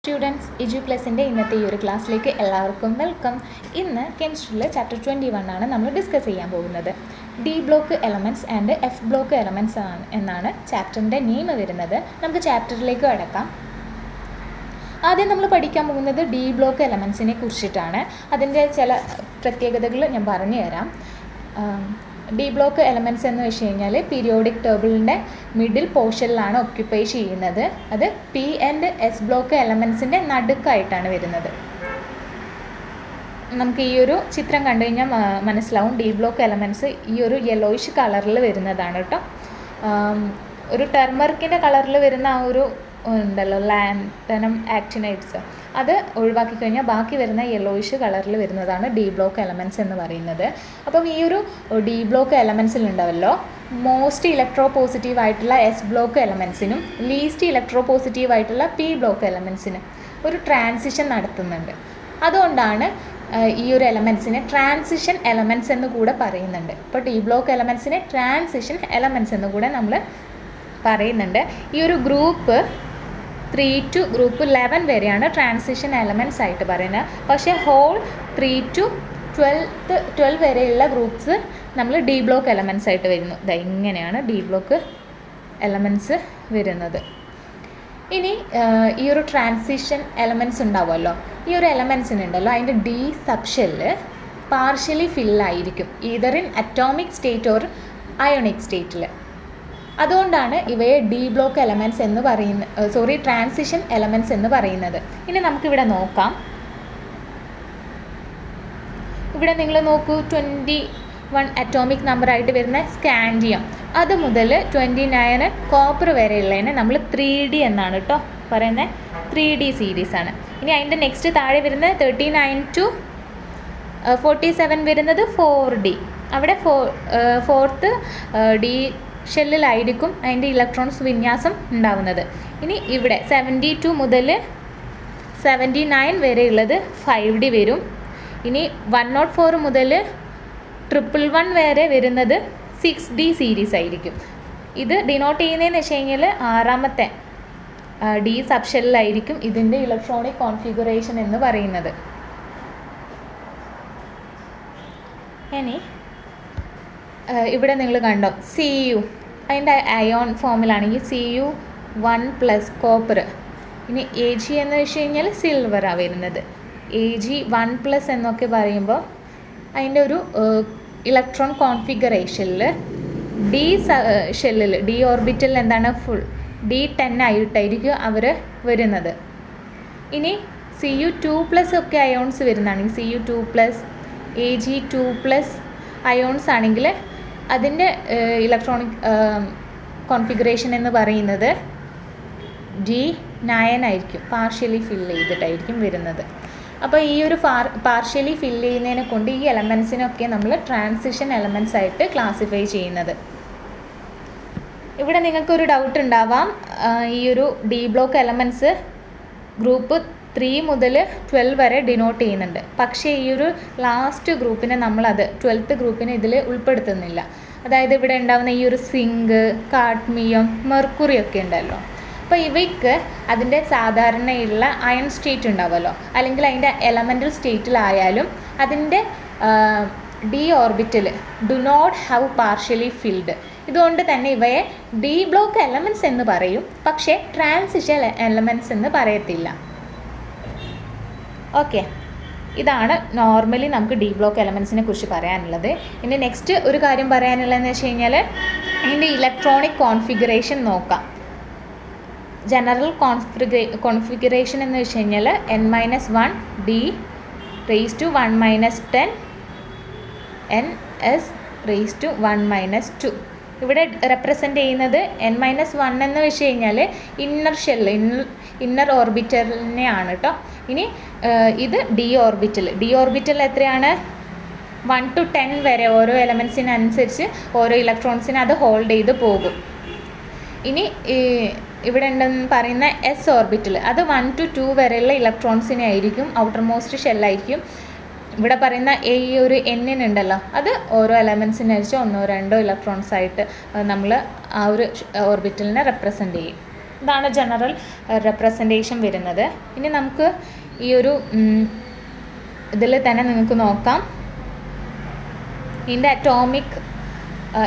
Students എജു പ്ലസിൻ്റെ ഇന്നത്തെ ഈ ഒരു ക്ലാസ്സിലേക്ക് എല്ലാവർക്കും വെൽക്കം. ഇന്ന് കെമിസ്ട്രിയിലെ ചാപ്റ്റർ 21 ആണ് നമ്മൾ ഡിസ്കസ് ചെയ്യാൻ പോകുന്നത്. D block elements and F block elements എന്നാണ് ചാപ്റ്ററിൻ്റെ നെയിം വരുന്നത്. നമുക്ക് ചാപ്റ്ററിലേക്ക് കടക്കാം. ആദ്യം നമ്മൾ പഠിക്കാൻ പോകുന്നത് ഡി ബ്ലോക്ക് എലമെൻറ്റ്സിനെ കുറിച്ചിട്ടാണ്. അതിൻ്റെ ചില പ്രത്യേകതകൾ ഞാൻ പറഞ്ഞു തരാം. ഡി ബ്ലോക്ക് എലമെൻറ്റ്സ് എന്ന് വെച്ച് കഴിഞ്ഞാൽ പീരിയോഡിക് ടേബിളിൻ്റെ മിഡിൽ പോർഷനിലാണ് ഒക്യുപ്പൈ ചെയ്യുന്നത്. അത് പി ആൻഡ് എസ് ബ്ലോക്ക് എലമെൻറ്റ്സിൻ്റെ നടുക്കായിട്ടാണ് വരുന്നത്. നമുക്ക് ഈ ഒരു ചിത്രം കണ്ടു കഴിഞ്ഞാൽ മനസ്സിലാവും ഡി ബ്ലോക്ക് എലമെൻറ്റ്സ് ഈ ഒരു യെല്ലോയിഷ് കളറിൽ വരുന്നതാണ് കേട്ടോ. ഒരു ടെർമറിക്കിൻ്റെ കളറിൽ വരുന്ന ആ ഒരു ഉണ്ടല്ലോ ലാൻതനം ആക്റ്റിനൈറ്റ്സ്, അത് ഒഴിവാക്കി കഴിഞ്ഞാൽ ബാക്കി വരുന്ന യെല്ലോയിഷ് കളറിൽ വരുന്നതാണ് ഡി ബ്ലോക്ക് എലമെൻറ്റ്സ് എന്ന് പറയുന്നത്. അപ്പം ഈ ഒരു ഡി ബ്ലോക്ക് എലമെൻറ്റ്സിലുണ്ടാവല്ലോ മോസ്റ്റ് ഇലക്ട്രോ പോസിറ്റീവ് ആയിട്ടുള്ള എസ് ബ്ലോക്ക് എലമെൻറ്റ്സിനും ലീസ്റ്റ് ഇലക്ട്രോ പോസിറ്റീവ് ആയിട്ടുള്ള പി ബ്ലോക്ക് എലമെൻറ്റ്സിനും ഒരു ട്രാൻസിഷൻ നടത്തുന്നുണ്ട്. അതുകൊണ്ടാണ് ഈ ഒരു എലമെൻറ്റ്സിനെ ട്രാൻസിഷൻ എലമെൻറ്റ്സ് എന്ന് കൂടെ പറയുന്നുണ്ട്. ഇപ്പോൾ ഡി ബ്ലോക്ക് എലമെൻറ്റ്സിനെ ട്രാൻസിഷൻ എലമെൻറ്റ്സ് എന്ന് കൂടെ നമ്മൾ പറയുന്നുണ്ട്. ഈ ഒരു ഗ്രൂപ്പ് 3 to ഗ്രൂപ്പ് 11 വരെയാണ് ട്രാൻസിഷൻ എലമെൻറ്റ്സ് ആയിട്ട് പറയുന്നത്. പക്ഷേ ഹോൾ 3 to 12 വരെയുള്ള ഗ്രൂപ്പ്സ് നമ്മൾ ഡി ബ്ലോക്ക് എലമെൻറ്റ്സ് ആയിട്ട് വരുന്നു. ഇങ്ങനെയാണ് ഡി ബ്ലോക്ക് എലമെൻറ്റ്സ് വരുന്നത്. ഇനി ഈ ഒരു ട്രാൻസിഷൻ എലമെൻറ്റ്സ് ഉണ്ടാവുമല്ലോ, ഈ ഒരു എലമെൻറ്റ്സിനുണ്ടല്ലോ അതിൻ്റെ ഡി സബ്ഷെല്ല് പാർഷ്യലി ഫില്ലായിരിക്കും either in atomic state or ionic സ്റ്റേറ്റിൽ. അതുകൊണ്ടാണ് ഇവയെ ഡി ബ്ലോക്ക് എലമെൻറ്റ്സ് എന്ന് ട്രാൻസിഷൻ എലമെൻറ്റ്സ് എന്ന് പറയുന്നത്. ഇനി നമുക്കിവിടെ നോക്കാം. ഇവിടെ നിങ്ങൾ നോക്കൂ, 21 അറ്റോമിക് നമ്പറായിട്ട് വരുന്ന സ്കാൻഡിയം, അത് മുതൽ 29 കോപ്പർ വരെയുള്ളതിനെ നമ്മൾ 3D എന്നാണ് കേട്ടോ പറയുന്നത്. 3D സീരീസാണ്. ഇനി അതിൻ്റെ നെക്സ്റ്റ് താഴെ വരുന്നത് 39 to 47 വരുന്നത് 4D. അവിടെ ഫോർത്ത് ഡി ഷെല്ലിലായിരിക്കും അതിൻ്റെ ഇലക്ട്രോൺസ് വിന്യാസം ഉണ്ടാവുന്നത്. ഇനി ഇവിടെ 72 മുതൽ 79 വരെയുള്ളത് 5D വരും. ഇനി 104 മുതൽ 111 വരെ വരുന്നത് 6D സീരീസ് ആയിരിക്കും. ഇത് ഡിനോട്ട് ചെയ്യുന്നതെന്ന് വെച്ച് കഴിഞ്ഞാൽ ആറാമത്തെ ഡി സബ്ഷെല്ലിലായിരിക്കും ഇതിൻ്റെ ഇലക്ട്രോണിക് കോൺഫിഗറേഷൻ എന്ന് പറയുന്നത്. ഇനി ഇവിടെ നിങ്ങൾ കണ്ടോ CU, അതിൻ്റെ അയോൺ ഫോമിലാണെങ്കിൽ Cu1+ കോപ്പർ. ഇനി Ag എന്ന് വെച്ച് കഴിഞ്ഞാൽ സിൽവറാണ് വരുന്നത്. Ag1+ എന്നൊക്കെ പറയുമ്പോൾ അതിൻ്റെ ഒരു ഇലക്ട്രോൺ കോൺഫിഗറേഷനിൽ ഡി ഷെല്ലിൽ ഡി ഓർബിറ്റലിൽ എന്താണ് ഫുൾ D10 ആയിട്ടായിരിക്കും അവർ വരുന്നത്. ഇനി Cu2+ ഒക്കെ അയോൺസ് വരുന്നതാണെങ്കിൽ Cu2+, Ag2+ അയോൺസ് ആണെങ്കിൽ അതിൻ്റെ ഇലക്ട്രോണിക് കോൺഫിഗറേഷൻ എന്ന് പറയുന്നത് D9 ആയിരിക്കും. പാർഷ്യലി ഫില്ല് ചെയ്തിട്ടായിരിക്കും വരുന്നത്. അപ്പോൾ ഈ ഒരു പാർഷ്യലി ഫില്ല് ചെയ്യുന്നതിനെ കൊണ്ട് ഈ എലമെൻസിനൊക്കെ നമ്മൾ ട്രാൻസിഷൻ എലമെൻറ്റ്സ് ആയിട്ട് ക്ലാസിഫൈ ചെയ്യുന്നത്. ഇവിടെ നിങ്ങൾക്കൊരു ഡൗട്ട് ഉണ്ടാവാം, ഈ ഒരു ഡി ബ്ലോക്ക് എലമെൻറ്റ്സ് ഗ്രൂപ്പ് 3 മുതൽ 12 വരെ ഡിനോട്ട് ചെയ്യുന്നുണ്ട്. പക്ഷേ ഈ ഒരു ലാസ്റ്റ് ഗ്രൂപ്പിനെ നമ്മളത് 12th ഗ്രൂപ്പിനെ ഇതിൽ ഉൾപ്പെടുത്തുന്നില്ല. അതായത് ഇവിടെ ഉണ്ടാകുന്ന ഈ ഒരു സിങ്ക്, കാഡ്മിയം, മെർക്കുറി ഒക്കെ ഉണ്ടല്ലോ. അപ്പോൾ ഇവയ്ക്ക് അതിൻ്റെ സാധാരണയുള്ള അയൺ സ്റ്റേറ്റ് ഉണ്ടാവുമല്ലോ, അല്ലെങ്കിൽ അതിൻ്റെ എലമെൻ്റൽ സ്റ്റേറ്റിലായാലും അതിൻ്റെ D orbital do not have partially filled. ഇതുകൊണ്ട് തന്നെ ഇവയെ ഡി ബ്ലോക്ക് എലമെൻറ്റ്സ് എന്ന് പറയും, പക്ഷേ ട്രാൻസിഷൻ എലമെൻറ്റ്സ് എന്ന് പറയത്തില്ല. ഓക്കെ, ഇതാണ് നോർമലി നമുക്ക് ഡി ബ്ലോക്ക് എലമെൻറ്റ്സിനെ കുറിച്ച് പറയാനുള്ളത്. ഇനി നെക്സ്റ്റ് ഒരു കാര്യം പറയാനുള്ളതെന്ന് വെച്ച് കഴിഞ്ഞാൽ അതിൻ്റെ ഇലക്ട്രോണിക് കോൺഫിഗറേഷൻ നോക്കാം. ജനറൽ കോൺഫിഗറേഷൻ എന്ന് വെച്ച് കഴിഞ്ഞാൽ n-1 d⁻⁻1 - 10 ns⁻⁻2. ഇവിടെ റെപ്രസെൻ്റ് ചെയ്യുന്നത് n-1 എന്ന് വെച്ച് കഴിഞ്ഞാൽ ഇന്നർ ഓർബിറ്റലിനെയാണ് കേട്ടോ. ഇനി ഇത് ഡി ഓർബിറ്റൽ എത്രയാണ്? 1 to 10 വരെ ഓരോ എലമെൻറ്റ്സിനനുസരിച്ച് ഓരോ ഇലക്ട്രോൺസിനെ അത് ഹോൾഡ് ചെയ്ത് പോകും. ഇനി ഇവിടെ ഉണ്ടെന്ന് പറയുന്ന എസ് ഓർബിറ്റൽ, അത് 1 to 2 വരെയുള്ള ഇലക്ട്രോൺസിനെ ആയിരിക്കും, ഔട്ടർ മോസ്റ്റ് ഷെല്ലായിരിക്കും. ഇവിടെ പറയുന്ന ഈ ഒരു എന്നിനുണ്ടല്ലോ, അത് ഓരോ എലമെൻറ്റ്സിനനുസരിച്ച് 1-2 ഇലക്ട്രോൺസ് ആയിട്ട് നമ്മൾ ആ ഒരു ഓർബിറ്റലിനെ റെപ്രസെൻ്റ് ചെയ്യും. ഇതാണ് ജനറൽ റെപ്രസെൻറ്റേഷൻ വരുന്നത്. ഇനി നമുക്ക് ഈ ഒരു ഇതിൽ തന്നെ നിങ്ങൾക്ക് നോക്കാം ഇതിൻ്റെ അറ്റോമിക്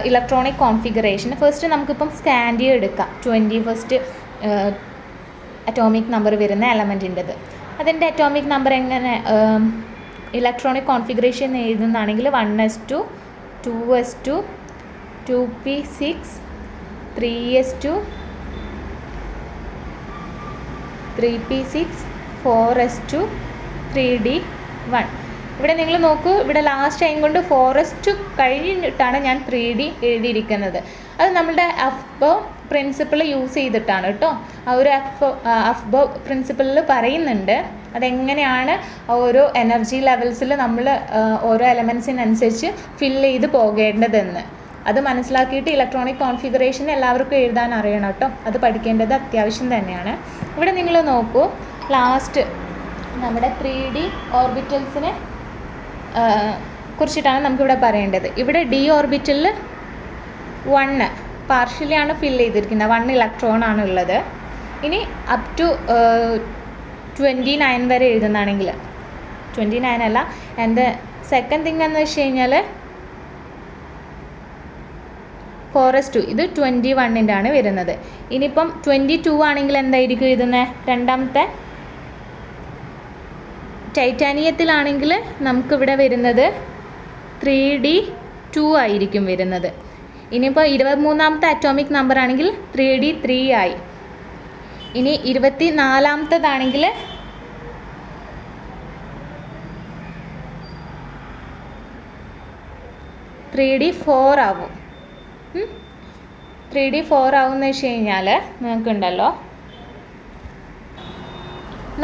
ഇലക്ട്രോണിക് കോൺഫിഗറേഷൻ. ഫസ്റ്റ് നമുക്കിപ്പം സ്കാൻഡിയം എടുക്കാം, 21st അറ്റോമിക് നമ്പർ വരുന്ന എലമെൻറ്റിൻ്റെത്. അതിൻ്റെ അറ്റോമിക് നമ്പർ എങ്ങനെ ഇലക്ട്രോണിക് കോൺഫിഗറേഷൻ എഴുതുന്നതാണെങ്കിൽ 1s2 2s2 2p6 3s2 3p6 4s2 3d1. ഇവിടെ നിങ്ങൾ നോക്കൂ, ഇവിടെ ലാസ്റ്റ് ടൈം കൊണ്ട് 4s2 കഴിഞ്ഞിട്ടാണ് ഞാൻ 3d എഴുതിയിരിക്കുന്നത്. അത് നമ്മളുടെ അഫ്ബോ പ്രിൻസിപ്പിൾ യൂസ് ചെയ്തിട്ടാണ് കേട്ടോ. ആ ഒരു അഫ്ബോ പ്രിൻസിപ്പിളിൽ പറയുന്നുണ്ട് അതെങ്ങനെയാണ് ഓരോ എനർജി ലെവൽസിൽ നമ്മൾ ഓരോ എലമെൻസിനനുസരിച്ച് ഫില്ല് ചെയ്ത് പോകേണ്ടതെന്ന്. അത് മനസ്സിലാക്കിയിട്ട് ഇലക്ട്രോണിക് കോൺഫിഗറേഷൻ എല്ലാവർക്കും എഴുതാൻ അറിയണം കേട്ടോ. അത് പഠിക്കേണ്ടത് അത്യാവശ്യം തന്നെയാണ്. ഇവിടെ നിങ്ങൾ നോക്കൂ, ലാസ്റ്റ് നമ്മുടെ 3D ഓർബിറ്റൽസിനെ കുറിച്ചിട്ടാണ് നമുക്കിവിടെ പറയേണ്ടത്. ഇവിടെ ഡി ഓർബിറ്റലിൽ 1 പാർഷ്യലി ആണ് ഫില്ല് ചെയ്തിരിക്കുന്നത്, 1 ഇലക്ട്രോൺ ആണ് ഉള്ളത്. ഇനി അപ് ടു 29 വരെ എഴുതുന്നതാണെങ്കിൽ 29 അല്ല. ആൻഡ് സെക്കൻഡ് തിങ് എന്ന് വെച്ച് കഴിഞ്ഞാൽ 4s2 ഇത് 21 ആണ് വരുന്നത്. ഇനിയിപ്പം 22 ആണെങ്കിൽ എന്തായിരിക്കും എഴുതുന്നത്? രണ്ടാമത്തെ ടൈറ്റാനിയത്തിലാണെങ്കിൽ നമുക്കിവിടെ വരുന്നത് 3d2 ആയിരിക്കും വരുന്നത്. ഇനിയിപ്പോൾ 23ാമത്തെ അറ്റോമിക് നമ്പർ ആണെങ്കിൽ 3d3 ആയി. ഇനി 24ാമത്തേതാണെങ്കിൽ 3d4 ആവും. 3d4 ആവുമെന്ന് വെച്ച് കഴിഞ്ഞാൽ നിങ്ങൾക്കുണ്ടല്ലോ,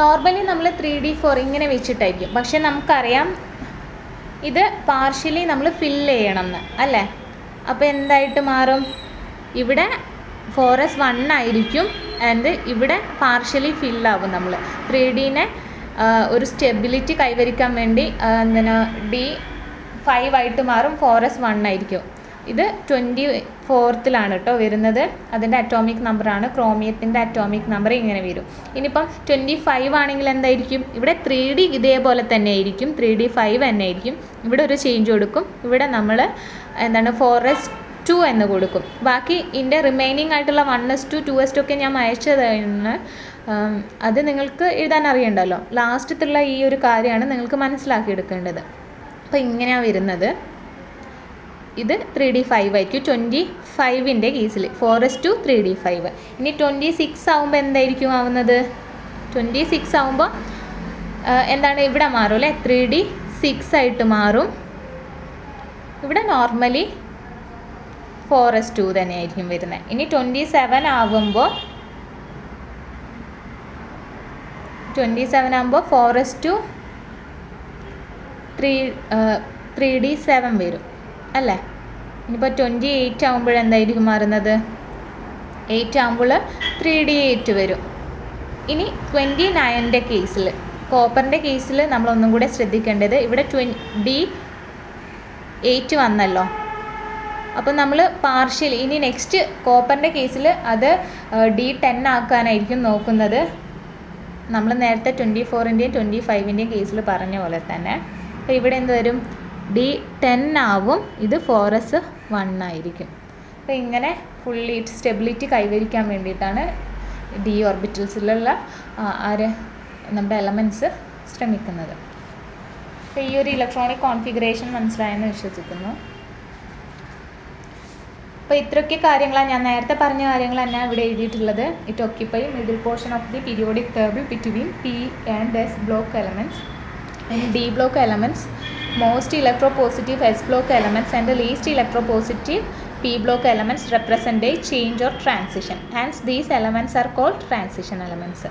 നോർമലി നമ്മൾ 3d4 ഇങ്ങനെ വെച്ചിട്ടായിരിക്കും. പക്ഷെ നമുക്കറിയാം ഇത് പാർഷ്യലി നമ്മൾ ഫില്ല് ചെയ്യണം എന്ന് അല്ലേ. അപ്പോൾ എന്തായിട്ട് മാറും? ഇവിടെ 4s1 ആയിരിക്കും ആൻഡ് ഇവിടെ പാർഷ്യലി ഫില്ലാവും. നമ്മൾ 3dനെ ഒരു സ്റ്റെബിലിറ്റി കൈവരിക്കാൻ വേണ്ടി D5 ആയിട്ട് മാറും, 4s1 ആയിരിക്കും. ഇത് 24ാണ് കേട്ടോ വരുന്നത്. അതിൻ്റെ അറ്റോമിക് നമ്പറാണ്. ക്രോമിയത്തിൻ്റെ അറ്റോമിക് നമ്പർ ഇങ്ങനെ വരും. ഇനിയിപ്പം 25 ആണെങ്കിൽ എന്തായിരിക്കും? ഇവിടെ 3d ഇതേപോലെ തന്നെ ആയിരിക്കും, 3d5 തന്നെ ആയിരിക്കും. ഇവിടെ ഒരു ചേഞ്ച് കൊടുക്കും. ഇവിടെ നമ്മൾ 4s2 എന്ന് കൊടുക്കും. ബാക്കി ഇതിൻ്റെ റിമൈനിങ് ആയിട്ടുള്ള 1s2 2s2 ഒക്കെ ഞാൻ അയച്ചതാണ്. അത് നിങ്ങൾക്ക് എഴുതാൻ അറിയണ്ടല്ലോ. ലാസ്റ്റത്തുള്ള ഈ ഒരു കാര്യമാണ് നിങ്ങൾക്ക് മനസ്സിലാക്കിയെടുക്കേണ്ടത്. അപ്പോൾ ഇങ്ങനെയാണ് വരുന്നത്. ഇത് 3d5 ആയിരിക്കും 25ൻ്റെ കേസിൽ, 4s2 3d5. ഇനി 26 ആവുമ്പോൾ എന്തായിരിക്കും ആവുന്നത്? 26 ആവുമ്പോൾ എന്താണ് ഇവിടെ മാറും അല്ലേ, 3d6 ആയിട്ട് മാറും. ഇവിടെ നോർമലി 4s2 തന്നെയായിരിക്കും വരുന്നത്. ഇനി 27 ആവുമ്പോൾ 4s2 3d7 വരും അല്ലേ. ഇനിയിപ്പോൾ 28 ആകുമ്പോഴെന്തായിരിക്കും മാറുന്നത്? 8 ആകുമ്പോൾ 3d8 വരും. ഇനി 29ൻ്റെ കേസിൽ, കോപ്പറിൻ്റെ കേസിൽ നമ്മളൊന്നും കൂടെ ശ്രദ്ധിക്കേണ്ടത്, ഇവിടെ D8 വന്നല്ലോ. അപ്പോൾ നമ്മൾ പാർഷ്യലി ഇനി നെക്സ്റ്റ് കോപ്പറിൻ്റെ കേസിൽ അത് D10 ആക്കാനായിരിക്കും നോക്കുന്നത്. നമ്മൾ നേരത്തെ 24ൻ്റെയും 25ൻ്റെയും കേസിൽ പറഞ്ഞ പോലെ തന്നെ. അപ്പോൾ ഇവിടെ എന്ത് വരും? D10 ആവും. ഇത് 4s1 ആയിരിക്കും. അപ്പോൾ ഇങ്ങനെ ഫുള്ളി സ്റ്റെബിലിറ്റി കൈവരിക്കാൻ വേണ്ടിയിട്ടാണ് ഡി ഓർബിറ്റൽസിലുള്ള നമ്മുടെ എലമെൻറ്റ്സ് ശ്രമിക്കുന്നത്. അപ്പോൾ ഈ ഒരു ഇലക്ട്രോണിക് കോൺഫിഗറേഷൻ മനസ്സിലായെന്ന് വിശ്വസിക്കുന്നു. അപ്പോൾ ഇത്രയൊക്കെ കാര്യങ്ങളാണ്, ഞാൻ നേരത്തെ പറഞ്ഞ കാര്യങ്ങൾ തന്നെയാണ് ഇവിടെ എഴുതിയിട്ടുള്ളത്. It occupy middle portion of the periodic table between P and S block elements. In D block elements, most electropositive S block elements and the least electropositive P block elements represent a change or transition. Hence, these elements are called transition elements.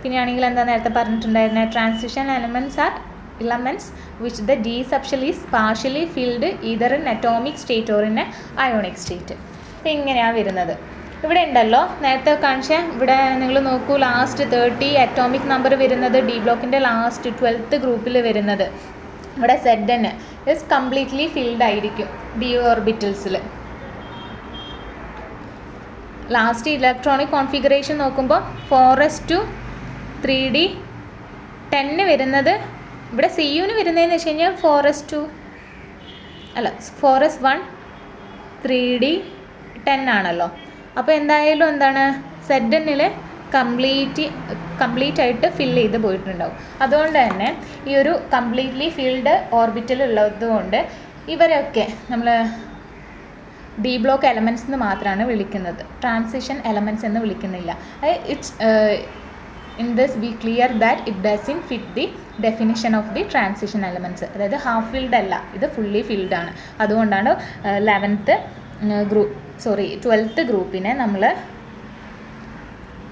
പിന്നെയാണെങ്കിൽ എന്താ നേരത്തെ പറഞ്ഞിട്ടുണ്ടായിരുന്നത്? Transition elements are elements which the d subshell is partially filled either in atomic state or in a ionic state. അപ്പോൾ ഇങ്ങനെയാണ് വരുന്നത്. ഇവിടെ ഉണ്ടല്ലോ നേരത്തെ കാണിച്ച, ഇവിടെ നിങ്ങൾ നോക്കൂ, ലാസ്റ്റ് 30 അറ്റോമിക് നമ്പർ വരുന്നത് ഡി ബ്ലോക്കിൻ്റെ ലാസ്റ്റ് 12th ഗ്രൂപ്പിൽ വരുന്നത്. ഇവിടെ Zn ഇസ് കംപ്ലീറ്റ്ലി ഫിൽഡ് ആയിരിക്കും ഡി ഓർബിറ്റൽസിൽ. ലാസ്റ്റ് ഇലക്ട്രോണിക് കോൺഫിഗറേഷൻ നോക്കുമ്പോൾ 4:3D10 വരുന്നത് ഇവിടെ CUന് വരുന്നതെന്ന് വെച്ച് കഴിഞ്ഞാൽ 4:1 3D10 ആണല്ലോ. അപ്പോൾ എന്തായാലും എന്താണ് ZNൽ കംപ്ലീറ്റ് ആയിട്ട് ഫില്ല് ചെയ്ത് പോയിട്ടുണ്ടാവും. അതുകൊണ്ട് തന്നെ ഈ ഒരു കംപ്ലീറ്റ്ലി ഫിൽഡ് ഓർബിറ്റൽ ഉള്ളത് കൊണ്ട് ഇവരൊക്കെ നമ്മൾ ഡി ബ്ലോക്ക് എലമെൻറ്റ്സ് എന്ന് മാത്രമാണ് വിളിക്കുന്നത്, ട്രാൻസിഷൻ എലമെൻറ്റ്സ് എന്ന് വിളിക്കുന്നില്ല. It's in this we clear that it doesn't fit the definition of the transition elements. അതായത് ഹാഫ് ഫിൽഡ് അല്ല, ഇത് ഫുള്ളി ഫിൽഡ് ആണ്. അതുകൊണ്ടാണ് 12th ഗ്രൂപ്പിനെ നമ്മൾ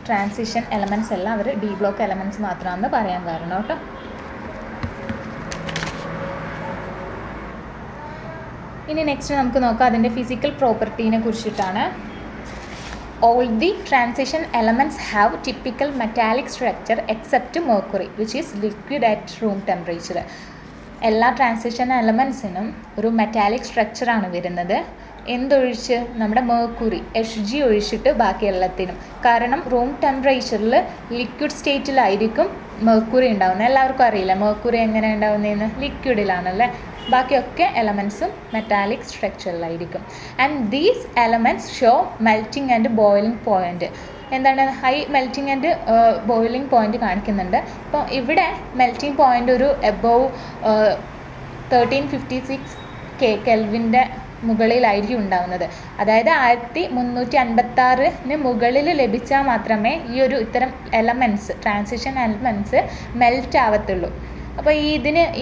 ട്രാൻസിഷൻ എലമെൻറ്റ്സ് അല്ല, അവർ ഡി ബ്ലോക്ക് എലമെൻറ്റ്സ് മാത്രമാണെന്ന് പറയാൻ കാരണം കേട്ടോ. ഇനി നെക്സ്റ്റ് നമുക്ക് നോക്കാം അതിൻ്റെ ഫിസിക്കൽ പ്രോപ്പർട്ടീനെ കുറിച്ചിട്ടാണ്. All the transition elements have typical metallic structure except mercury which is liquid at room temperature. എല്ലാ ട്രാൻസിഷൻ എലമെൻറ്റ്സിനും ഒരു മെറ്റാലിക് സ്ട്രക്ചറാണ് വരുന്നത്. എന്തൊഴിച്ച്? നമ്മുടെ മെർക്കുറി Hg ഒഴിച്ചിട്ട് ബാക്കി എല്ലാത്തിനും. കാരണം റൂം ടെമ്പറേച്ചറിൽ ലിക്വിഡ് സ്റ്റേറ്റിലായിരിക്കും മെർക്കുറി ഉണ്ടാകുന്നത്. എല്ലാവർക്കും അറിയില്ല മെർക്കുറി എങ്ങനെ ഉണ്ടാകുന്നതെന്ന്, ലിക്വിഡിലാണല്ലേ. ബാക്കിയൊക്കെ എലമെൻറ്റ്സും മെറ്റാലിക് സ്ട്രക്ചറിലായിരിക്കും. And these elements show melting and boiling point. എന്താണ്? High melting and boiling point കാണിക്കുന്നുണ്ട്. ഇപ്പോൾ ഇവിടെ മെൽറ്റിംഗ് പോയിൻ്റ് ഒരു എബോവ് 1356 കെൽവിൻ്റെ മുകളിലായിരിക്കും ഉണ്ടാകുന്നത്. അതായത് 1356 മുകളിൽ ലഭിച്ചാൽ മാത്രമേ ഈ ഒരു ഇത്തരം എലമെൻറ്റ്സ്, ട്രാൻസിഷൻ എലമെൻറ്റ്സ് മെൽറ്റ് ആവത്തുള്ളൂ. അപ്പോൾ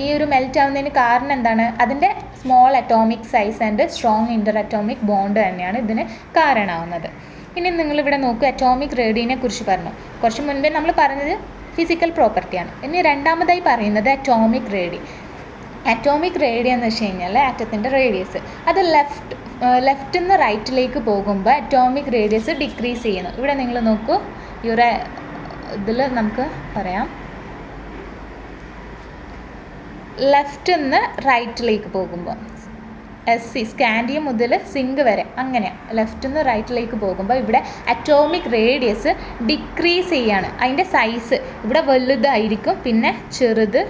ഈ ഒരു മെൽറ്റ് ആവുന്നതിന് കാരണം എന്താണ്? അതിൻ്റെ small atomic size and strong interatomic bond തന്നെയാണ് ഇതിന് കാരണമാവുന്നത്. ഇനി നിങ്ങളിവിടെ നോക്കൂ, അറ്റോമിക് റേഡിയനെ കുറിച്ച് പറഞ്ഞു. കുറച്ച് മുൻപേ നമ്മൾ പറഞ്ഞത് ഫിസിക്കൽ പ്രോപ്പർട്ടിയാണ്. ഇനി രണ്ടാമതായി പറയുന്നത് അറ്റോമിക് റേഡിയ. അറ്റോമിക് റേഡിയ എന്ന് വെച്ച് കഴിഞ്ഞാൽ ആറ്റത്തിൻ്റെ റേഡിയസ്. അത് ലെഫ്റ്റിൽ നിന്ന് റൈറ്റിലേക്ക് പോകുമ്പോൾ അറ്റോമിക് റേഡിയസ് ഡിക്രീസ് ചെയ്യുന്നു. ഇവിടെ നിങ്ങൾ നോക്കൂ, ഈ ഒരു ഇതിൽ നമുക്ക് പറയാം, ലെഫ്റ്റിൽ നിന്ന് റൈറ്റിലേക്ക് പോകുമ്പോൾ സ്കാൻഡിയം മുതൽ സിങ്ക് വരെ അങ്ങനെ ലെഫ്റ്റിൽ നിന്ന് റൈറ്റിലേക്ക് പോകുമ്പോൾ ഇവിടെ അറ്റോമിക് റേഡിയസ് ഡിക്രീസ് ചെയ്യാണ്. അതിൻ്റെ സൈസ് ഇവിടെ വലുതായിരിക്കും, പിന്നെ ചെറുത്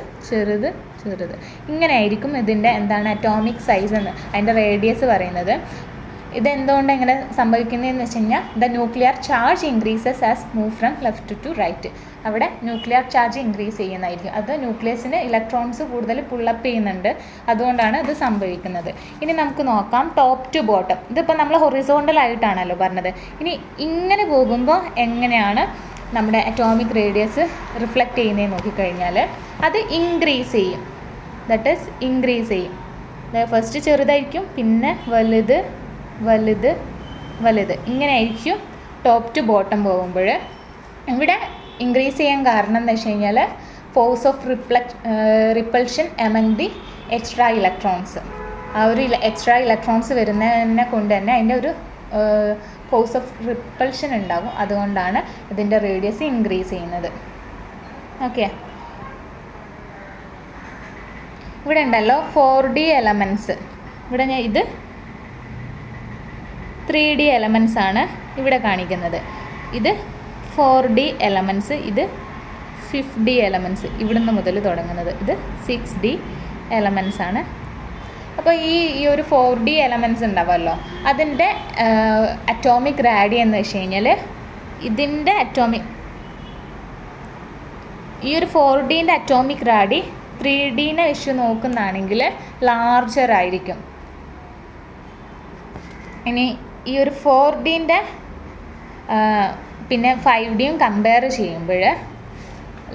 ഇങ്ങനെ ആയിരിക്കും ഇതിൻ്റെ എന്താണ് അറ്റോമിക് സൈസ് എന്ന് അതിൻ്റെ റേഡിയസ് പറയുന്നത്. ഇതെന്തുകൊണ്ട് എങ്ങനെ സംഭവിക്കുന്നതെന്ന് വെച്ച് കഴിഞ്ഞാൽ the nuclear charge increases as move from left to right. അവിടെ ന്യൂക്ലിയർ ചാർജ് ഇൻക്രീസ് ചെയ്യുന്നതായിരിക്കും. അത് ന്യൂക്ലിയസിന് ഇലക്ട്രോൺസ് കൂടുതൽ പുള്ളപ്പ് ചെയ്യുന്നുണ്ട്, അതുകൊണ്ടാണ് ഇത് സംഭവിക്കുന്നത്. ഇനി നമുക്ക് നോക്കാം ടോപ്പ് ടു ബോട്ടം. ഇതിപ്പോൾ നമ്മൾ ഹൊറിസോണ്ടലായിട്ടാണല്ലോ പറഞ്ഞത്. ഇനി ഇങ്ങനെ പോകുമ്പോൾ എങ്ങനെയാണ് നമ്മുടെ അറ്റോമിക് റേഡിയസ് റിഫ്ലക്റ്റ് ചെയ്യുന്നതെന്ന് നോക്കിക്കഴിഞ്ഞാൽ അത് ഇൻക്രീസ് ചെയ്യും. ദാറ്റ് ഈസ് ഇൻക്രീസ് ചെയ്യും. ഫസ്റ്റ് ചെറുതായിരിക്കും, പിന്നെ വലുത് ഇങ്ങനെ ആയിരിക്കും ടോപ്പ് ടു ബോട്ടം പോകുമ്പോൾ. ഇവിടെ ഇൻക്രീസ് ചെയ്യാൻ കാരണം എന്ന് വെച്ച് കഴിഞ്ഞാൽ force of repulsion among the extra electrons. ആ ഒരു എക്സ്ട്രാ ഇലക്ട്രോൺസ് വരുന്നതിനെ കൊണ്ട് തന്നെ അതിൻ്റെ ഒരു ഫോഴ്സ് ഓഫ് റിപ്പൾഷൻ ഉണ്ടാകും. അതുകൊണ്ടാണ് ഇതിൻ്റെ റേഡിയസ് ഇൻക്രീസ് ചെയ്യുന്നത്. ഓക്കെ, ഇവിടെ ഉണ്ടല്ലോ 4D എലമെൻറ്റ്സ്. ഇവിടെ ഞാൻ ഇത് 3D എലമെൻറ്റ്സ് ആണ് ഇവിടെ കാണിക്കുന്നത്. ഇത് 4D എലമെൻറ്റ്സ്, ഇത് 5D എലമെൻറ്റ്സ്, ഇവിടുന്ന് മുതൽ തുടങ്ങുന്നത്. ഇത് 6D എലമെൻറ്റ്സ് ആണ്. അപ്പോൾ ഈ ഒരു 4D എലമെൻറ്റ്സ് ഉണ്ടാവുമല്ലോ, അതിൻ്റെ അറ്റോമിക് റാഡിയം എന്ന് വെച്ച് കഴിഞ്ഞാൽ ഇതിൻ്റെ ഈ ഒരു 4Dൻ്റെ അറ്റോമിക് റാഡി 3Dനെ വെച്ച് നോക്കുന്നതാണെങ്കിൽ ലാർജർ ആയിരിക്കും. ഇനി ഈ ഒരു 4Dൻ്റെ പിന്നെ 5Dയും കമ്പയർ ചെയ്യുമ്പോൾ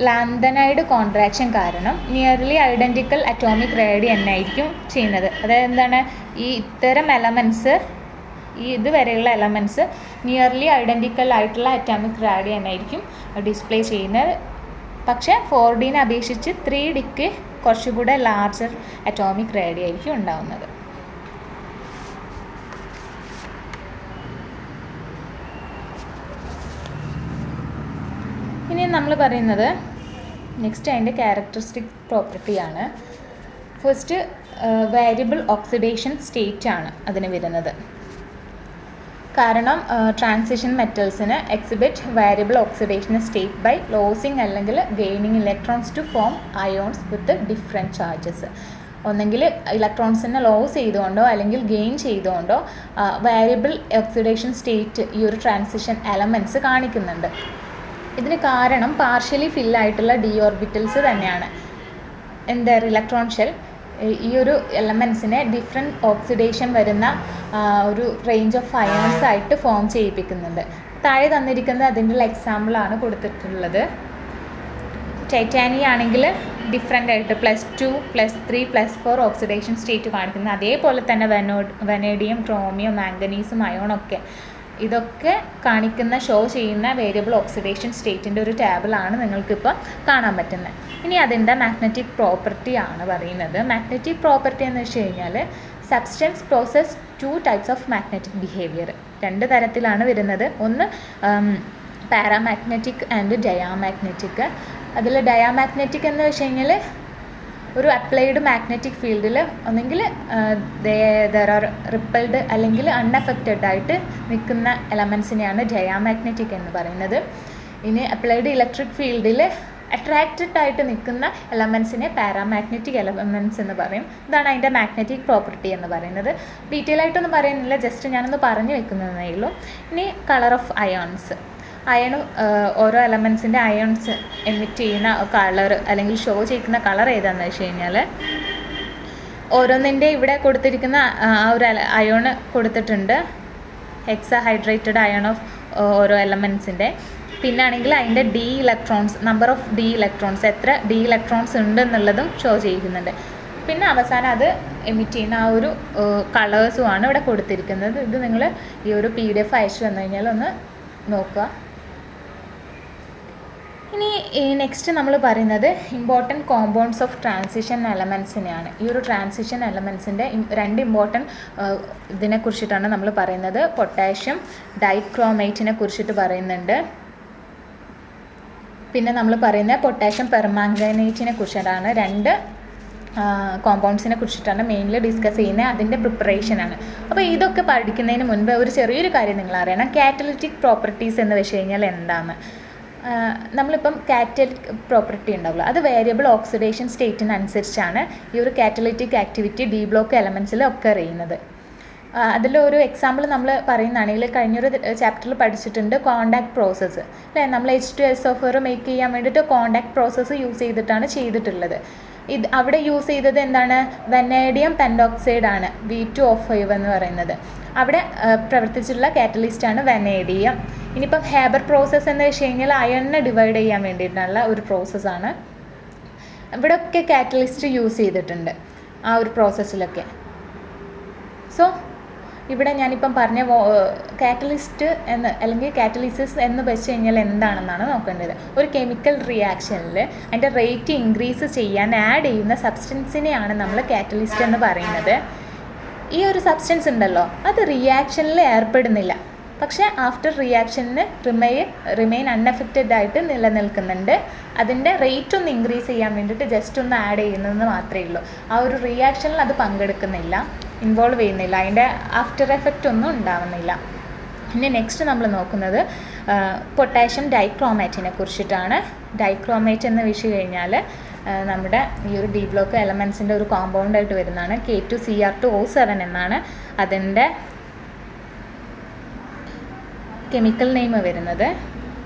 ലാന്തനൈഡ് കോൺട്രാക്ഷൻ കാരണം നിയർലി ഐഡൻറ്റിക്കൽ അറ്റോമിക് റേഡിയം എന്നായിരിക്കും ചെയ്യുന്നത്. അതായത് എന്താണ്, ഈ ഇത്തരം എലമെൻറ്റ്സ്, ഈ ഇതുവരെയുള്ള എലമെൻറ്റ്സ് നിയർലി ഐഡൻറ്റിക്കൽ ആയിട്ടുള്ള അറ്റോമിക് റേഡിയം എന്നായിരിക്കും ഡിസ്പ്ലേ ചെയ്യുന്നത്. പക്ഷേ 4Dനെ അപേക്ഷിച്ച് 3Dക്ക് കുറച്ചുകൂടെ ലാർജർ അറ്റോമിക് റേഡിയം ആയിരിക്കും ഉണ്ടാവുന്നത്. ഇനി നമ്മൾ പറയുന്നത് നെക്സ്റ്റ് അതിൻ്റെ ക്യാരക്ടറിസ്റ്റിക് പ്രോപ്പർട്ടിയാണ്. ഫസ്റ്റ് വേരിയബിൾ ഓക്സിഡേഷൻ സ്റ്റേറ്റ് ആണ് അതിന് വരുന്നത്. കാരണം transition മെറ്റൽസിന് exhibit variable oxidation state by losing അല്ലെങ്കിൽ gaining electrons to form ions with different charges. ഒന്നെങ്കിൽ ഇലക്ട്രോൺസിനെ ലോസ് ചെയ്തുകൊണ്ടോ അല്ലെങ്കിൽ ഗെയിൻ ചെയ്തുകൊണ്ടോ വേരിയബിൾ ഓക്സിഡേഷൻ സ്റ്റേറ്റ് ഈ ഒരു ട്രാൻസിഷൻ എലമെൻറ്റ്സ് കാണിക്കുന്നുണ്ട്. ഇതിന് കാരണം പാർഷ്യലി ഫില്ലായിട്ടുള്ള ഡി ഓർബിറ്റൽസ് തന്നെയാണ്. ഇലക്ട്രോൺ ഷെൽ ഈ ഒരു എലമെൻസിനെ ഡിഫറെൻറ്റ് ഓക്സിഡേഷൻ വരുന്ന ഒരു റേഞ്ച് ഓഫ് അയോൺസ് ആയിട്ട് ഫോം ചെയ്യിപ്പിക്കുന്നുണ്ട്. താഴെ തന്നിരിക്കുന്നത് അതിൻ്റെ എക്സാമ്പിളാണ് കൊടുത്തിട്ടുള്ളത്. ടൈറ്റാനിയം ആണെങ്കിൽ ഡിഫറെൻ്റ് ആയിട്ട് +2, +3, +4 ഓക്സിഡേഷൻ സ്റ്റേറ്റ് കാണിക്കുന്നത്. അതേപോലെ തന്നെ വനേഡിയം, ക്രോമിയം, മാംഗനീസും അയോണൊക്കെ ഇതൊക്കെ കാണിക്കുന്ന ഷോ ചെയ്യുന്ന വേരിയബിൾ ഓക്സിഡേഷൻ സ്റ്റേറ്റിൻ്റെ ഒരു ടേബിളാണ് നിങ്ങൾക്കിപ്പോൾ കാണാൻ പറ്റുന്നത്. ഇനി അതിൻ്റെ മാഗ്നറ്റിക് പ്രോപ്പർട്ടി ആണ് പറയുന്നത്. മാഗ്നറ്റിക് പ്രോപ്പർട്ടി എന്ന് വെച്ച് കഴിഞ്ഞാൽ substance process 2 types of magnetic behaviour. 2 തരത്തിലാണ് വരുന്നത്. ഒന്ന് പാരാമാഗ്നറ്റിക് ആൻഡ് ഡയാമാഗ്നറ്റിക്. അതിൽ ഡയാമാഗ്നറ്റിക് എന്ന് വെച്ച് കഴിഞ്ഞാൽ ഒരു അപ്ലൈഡ് മാഗ്നറ്റിക് ഫീൽഡിൽ ഒന്നെങ്കിൽ ദർ ആർ റിപ്പൽഡ് അല്ലെങ്കിൽ അൺഅഫക്റ്റഡ് ആയിട്ട് നിൽക്കുന്ന എലമെൻസിനെയാണ് ഡയാമാഗ്നറ്റിക് എന്ന് പറയുന്നത്. ഇനി അപ്ലൈഡ് ഇലക്ട്രിക് ഫീൽഡിൽ അട്രാക്റ്റഡ് ആയിട്ട് നിൽക്കുന്ന എലമെൻസിനെ പാരാമാഗ്നറ്റിക് എലമെൻറ്റ്സ് എന്ന് പറയും. ഇതാണ് അതിൻ്റെ മാഗ്നറ്റിക് പ്രോപ്പർട്ടി എന്ന് പറയുന്നത്. ഡീറ്റെയിൽ ആയിട്ടൊന്നും പറയുന്നില്ല, ജസ്റ്റ് ഞാനൊന്ന് പറഞ്ഞു വെക്കുന്നതേ ഉള്ളൂ. ഇനി കളർ ഓഫ് അയോൺസ്. ഓരോ എലമെൻസിൻ്റെ അയോൺസ് എമിറ്റ് ചെയ്യുന്ന കളർ അല്ലെങ്കിൽ ഷോ ചെയ്യുന്ന കളർ ഏതാണെന്ന് വെച്ച് കഴിഞ്ഞാൽ ഓരോന്നിൻ്റെ ഇവിടെ കൊടുത്തിരിക്കുന്ന ആ ഒരു അയോൺ കൊടുത്തിട്ടുണ്ട്. ഹെക്സാഹൈഡ്രേറ്റഡ് അയോൺ ഓഫ് ഓരോ എലമെൻസിൻ്റെ. പിന്നാണെങ്കിൽ അതിൻ്റെ നമ്പർ ഓഫ് ഡി ഇലക്ട്രോൺസ്, എത്ര ഡി ഇലക്ട്രോൺസ് ഉണ്ടെന്നുള്ളതും ഷോ ചെയ്യുന്നുണ്ട്. പിന്നെ അവസാനം അത് എമിറ്റ് ചെയ്യുന്ന ആ ഒരു കളേഴ്സുമാണ് ഇവിടെ കൊടുത്തിരിക്കുന്നത്. ഇത് നിങ്ങൾ ഈ ഒരു PDF അയച്ചു വന്നു കഴിഞ്ഞാൽ ഒന്ന് നോക്കുക. ഇനി നെക്സ്റ്റ് നമ്മൾ പറയുന്നത് ഇമ്പോർട്ടൻറ്റ് കോമ്പൗണ്ട്സ് ഓഫ് ട്രാൻസിഷൻ എലമെൻസിനെയാണ്. ഈ ഒരു ട്രാൻസിഷൻ എലമെൻസിൻ്റെ 2 ഇമ്പോർട്ടൻറ്റ് ഇതിനെക്കുറിച്ചിട്ടാണ് നമ്മൾ പറയുന്നത്. പൊട്ടാഷ്യം ഡൈക്രോമേറ്റിനെ കുറിച്ചിട്ട് പറയുന്നുണ്ട്. പിന്നെ നമ്മൾ പറയുന്ന പൊട്ടാഷ്യം പെർമാംഗനേറ്റിനെ കുറിച്ചിട്ടാണ്. 2 കോമ്പൗണ്ട്സിനെ കുറിച്ചിട്ടാണ് മെയിൻലി ഡിസ്കസ് ചെയ്യുന്നത്. അതിൻ്റെ പ്രിപ്പറേഷനാണ്. അപ്പോൾ ഇതൊക്കെ പഠിക്കുന്നതിന് മുൻപ് ഒരു ചെറിയൊരു കാര്യം നിങ്ങൾ അറിയണം. കാറ്റലിറ്റിക് പ്രോപ്പർട്ടീസ് എന്ന് വെച്ച് കഴിഞ്ഞാൽ എന്താണ്? നമ്മളിപ്പം കാറ്റലിറ്റിക് പ്രോപ്പർട്ടി ഉണ്ടാവുമല്ലോ, അത് വേരിയബിൾ ഓക്സിഡേഷൻ സ്റ്റേറ്റിനനുസരിച്ചാണ് ഈ ഒരു കാറ്റലിറ്റിക് ആക്ടിവിറ്റി ഡി ബ്ലോക്ക് എലമെൻസിൽ ഒക്കർ ചെയ്യുന്നത്. അതിലൊരു എക്സാമ്പിൾ നമ്മൾ പറയുന്നതാണെങ്കിൽ കഴിഞ്ഞൊരു ചാപ്റ്ററിൽ പഠിച്ചിട്ടുണ്ട് കോണ്ടാക്ട് പ്രോസസ്സ് അല്ലേ. നമ്മൾ H2SO4 മേക്ക് ചെയ്യാൻ വേണ്ടിയിട്ട് കോണ്ടാക്ട് പ്രോസസ്സ് യൂസ് ചെയ്തിട്ടാണ് ചെയ്തിട്ടുള്ളത്. അവിടെ യൂസ് ചെയ്തത് എന്താണ്? വനേഡിയം പെൻഡോക്സൈഡ് ആണ്, V2O5 എന്ന് പറയുന്നത്. അവിടെ പ്രവർത്തിച്ചിട്ടുള്ള കാറ്റലിസ്റ്റാണ് വനേഡിയം. ഇനിയിപ്പം ഹേബർ പ്രോസസ്സ് എന്ന് വെച്ച് കഴിഞ്ഞാൽ അയണിനെ ഡിവൈഡ് ചെയ്യാൻ വേണ്ടിയിട്ടുള്ള ഒരു പ്രോസസ്സാണ്. ഇവിടെയൊക്കെ കാറ്റലിസ്റ്റ് യൂസ് ചെയ്തിട്ടുണ്ട് ആ ഒരു പ്രോസസ്സിലൊക്കെ. സോ ഇവിടെ ഞാനിപ്പം പറഞ്ഞ കാറ്റലിസ്റ്റ് എന്ന് അല്ലെങ്കിൽ കാറ്റലിസിസ് എന്ന് വെച്ച് കഴിഞ്ഞാൽ എന്താണെന്നാണ് നോക്കേണ്ടത്. ഒരു കെമിക്കൽ റിയാക്ഷനിൽ അതിൻ്റെ റേറ്റ് ഇൻക്രീസ് ചെയ്യാൻ ആഡ് ചെയ്യുന്ന സബ്സ്റ്റൻസിനെയാണ് നമ്മൾ കാറ്റലിസ്റ്റ് എന്ന് പറയുന്നത്. ഈ ഒരു സബ്സ്റ്റൻസ് ഉണ്ടല്ലോ, അത് റിയാക്ഷനിൽ ഏർപ്പെടുന്നില്ല, പക്ഷേ ആഫ്റ്റർ റിയാക്ഷന് റിമെയിൻ അൺഎഫക്റ്റഡ് ആയിട്ട് നിലനിൽക്കുന്നുണ്ട്. അതിൻ്റെ റേറ്റ് ഒന്ന് ഇൻക്രീസ് ചെയ്യാൻ വേണ്ടിയിട്ട് ജസ്റ്റ് ഒന്ന് ആഡ് ചെയ്യുന്നതെന്ന് മാത്രമേ ഉള്ളൂ. ആ ഒരു റിയാക്ഷനിൽ അത് പങ്കെടുക്കുന്നില്ല, ഇൻവോൾവ് ചെയ്യുന്നില്ല, അതിൻ്റെ ആഫ്റ്റർ എഫക്റ്റ് ഒന്നും ഉണ്ടാവുന്നില്ല. ഇനി നെക്സ്റ്റ് നമ്മൾ നോക്കുന്നത് പൊട്ടാഷ്യം ഡൈക്രോമാറ്റിനെ കുറിച്ചിട്ടാണ്. ഡൈക്രോമാറ്റ് എന്ന് വെച്ച് കഴിഞ്ഞാൽ നമ്മുടെ ഈ ഒരു ഡി ബ്ലോക്ക് എലമെൻസിൻ്റെ ഒരു കോമ്പൗണ്ടായിട്ട് വരുന്നതാണ്. K2Cr2O7 എന്നാണ് അതിൻ്റെ കെമിക്കൽ നെയിം വരുന്നത്.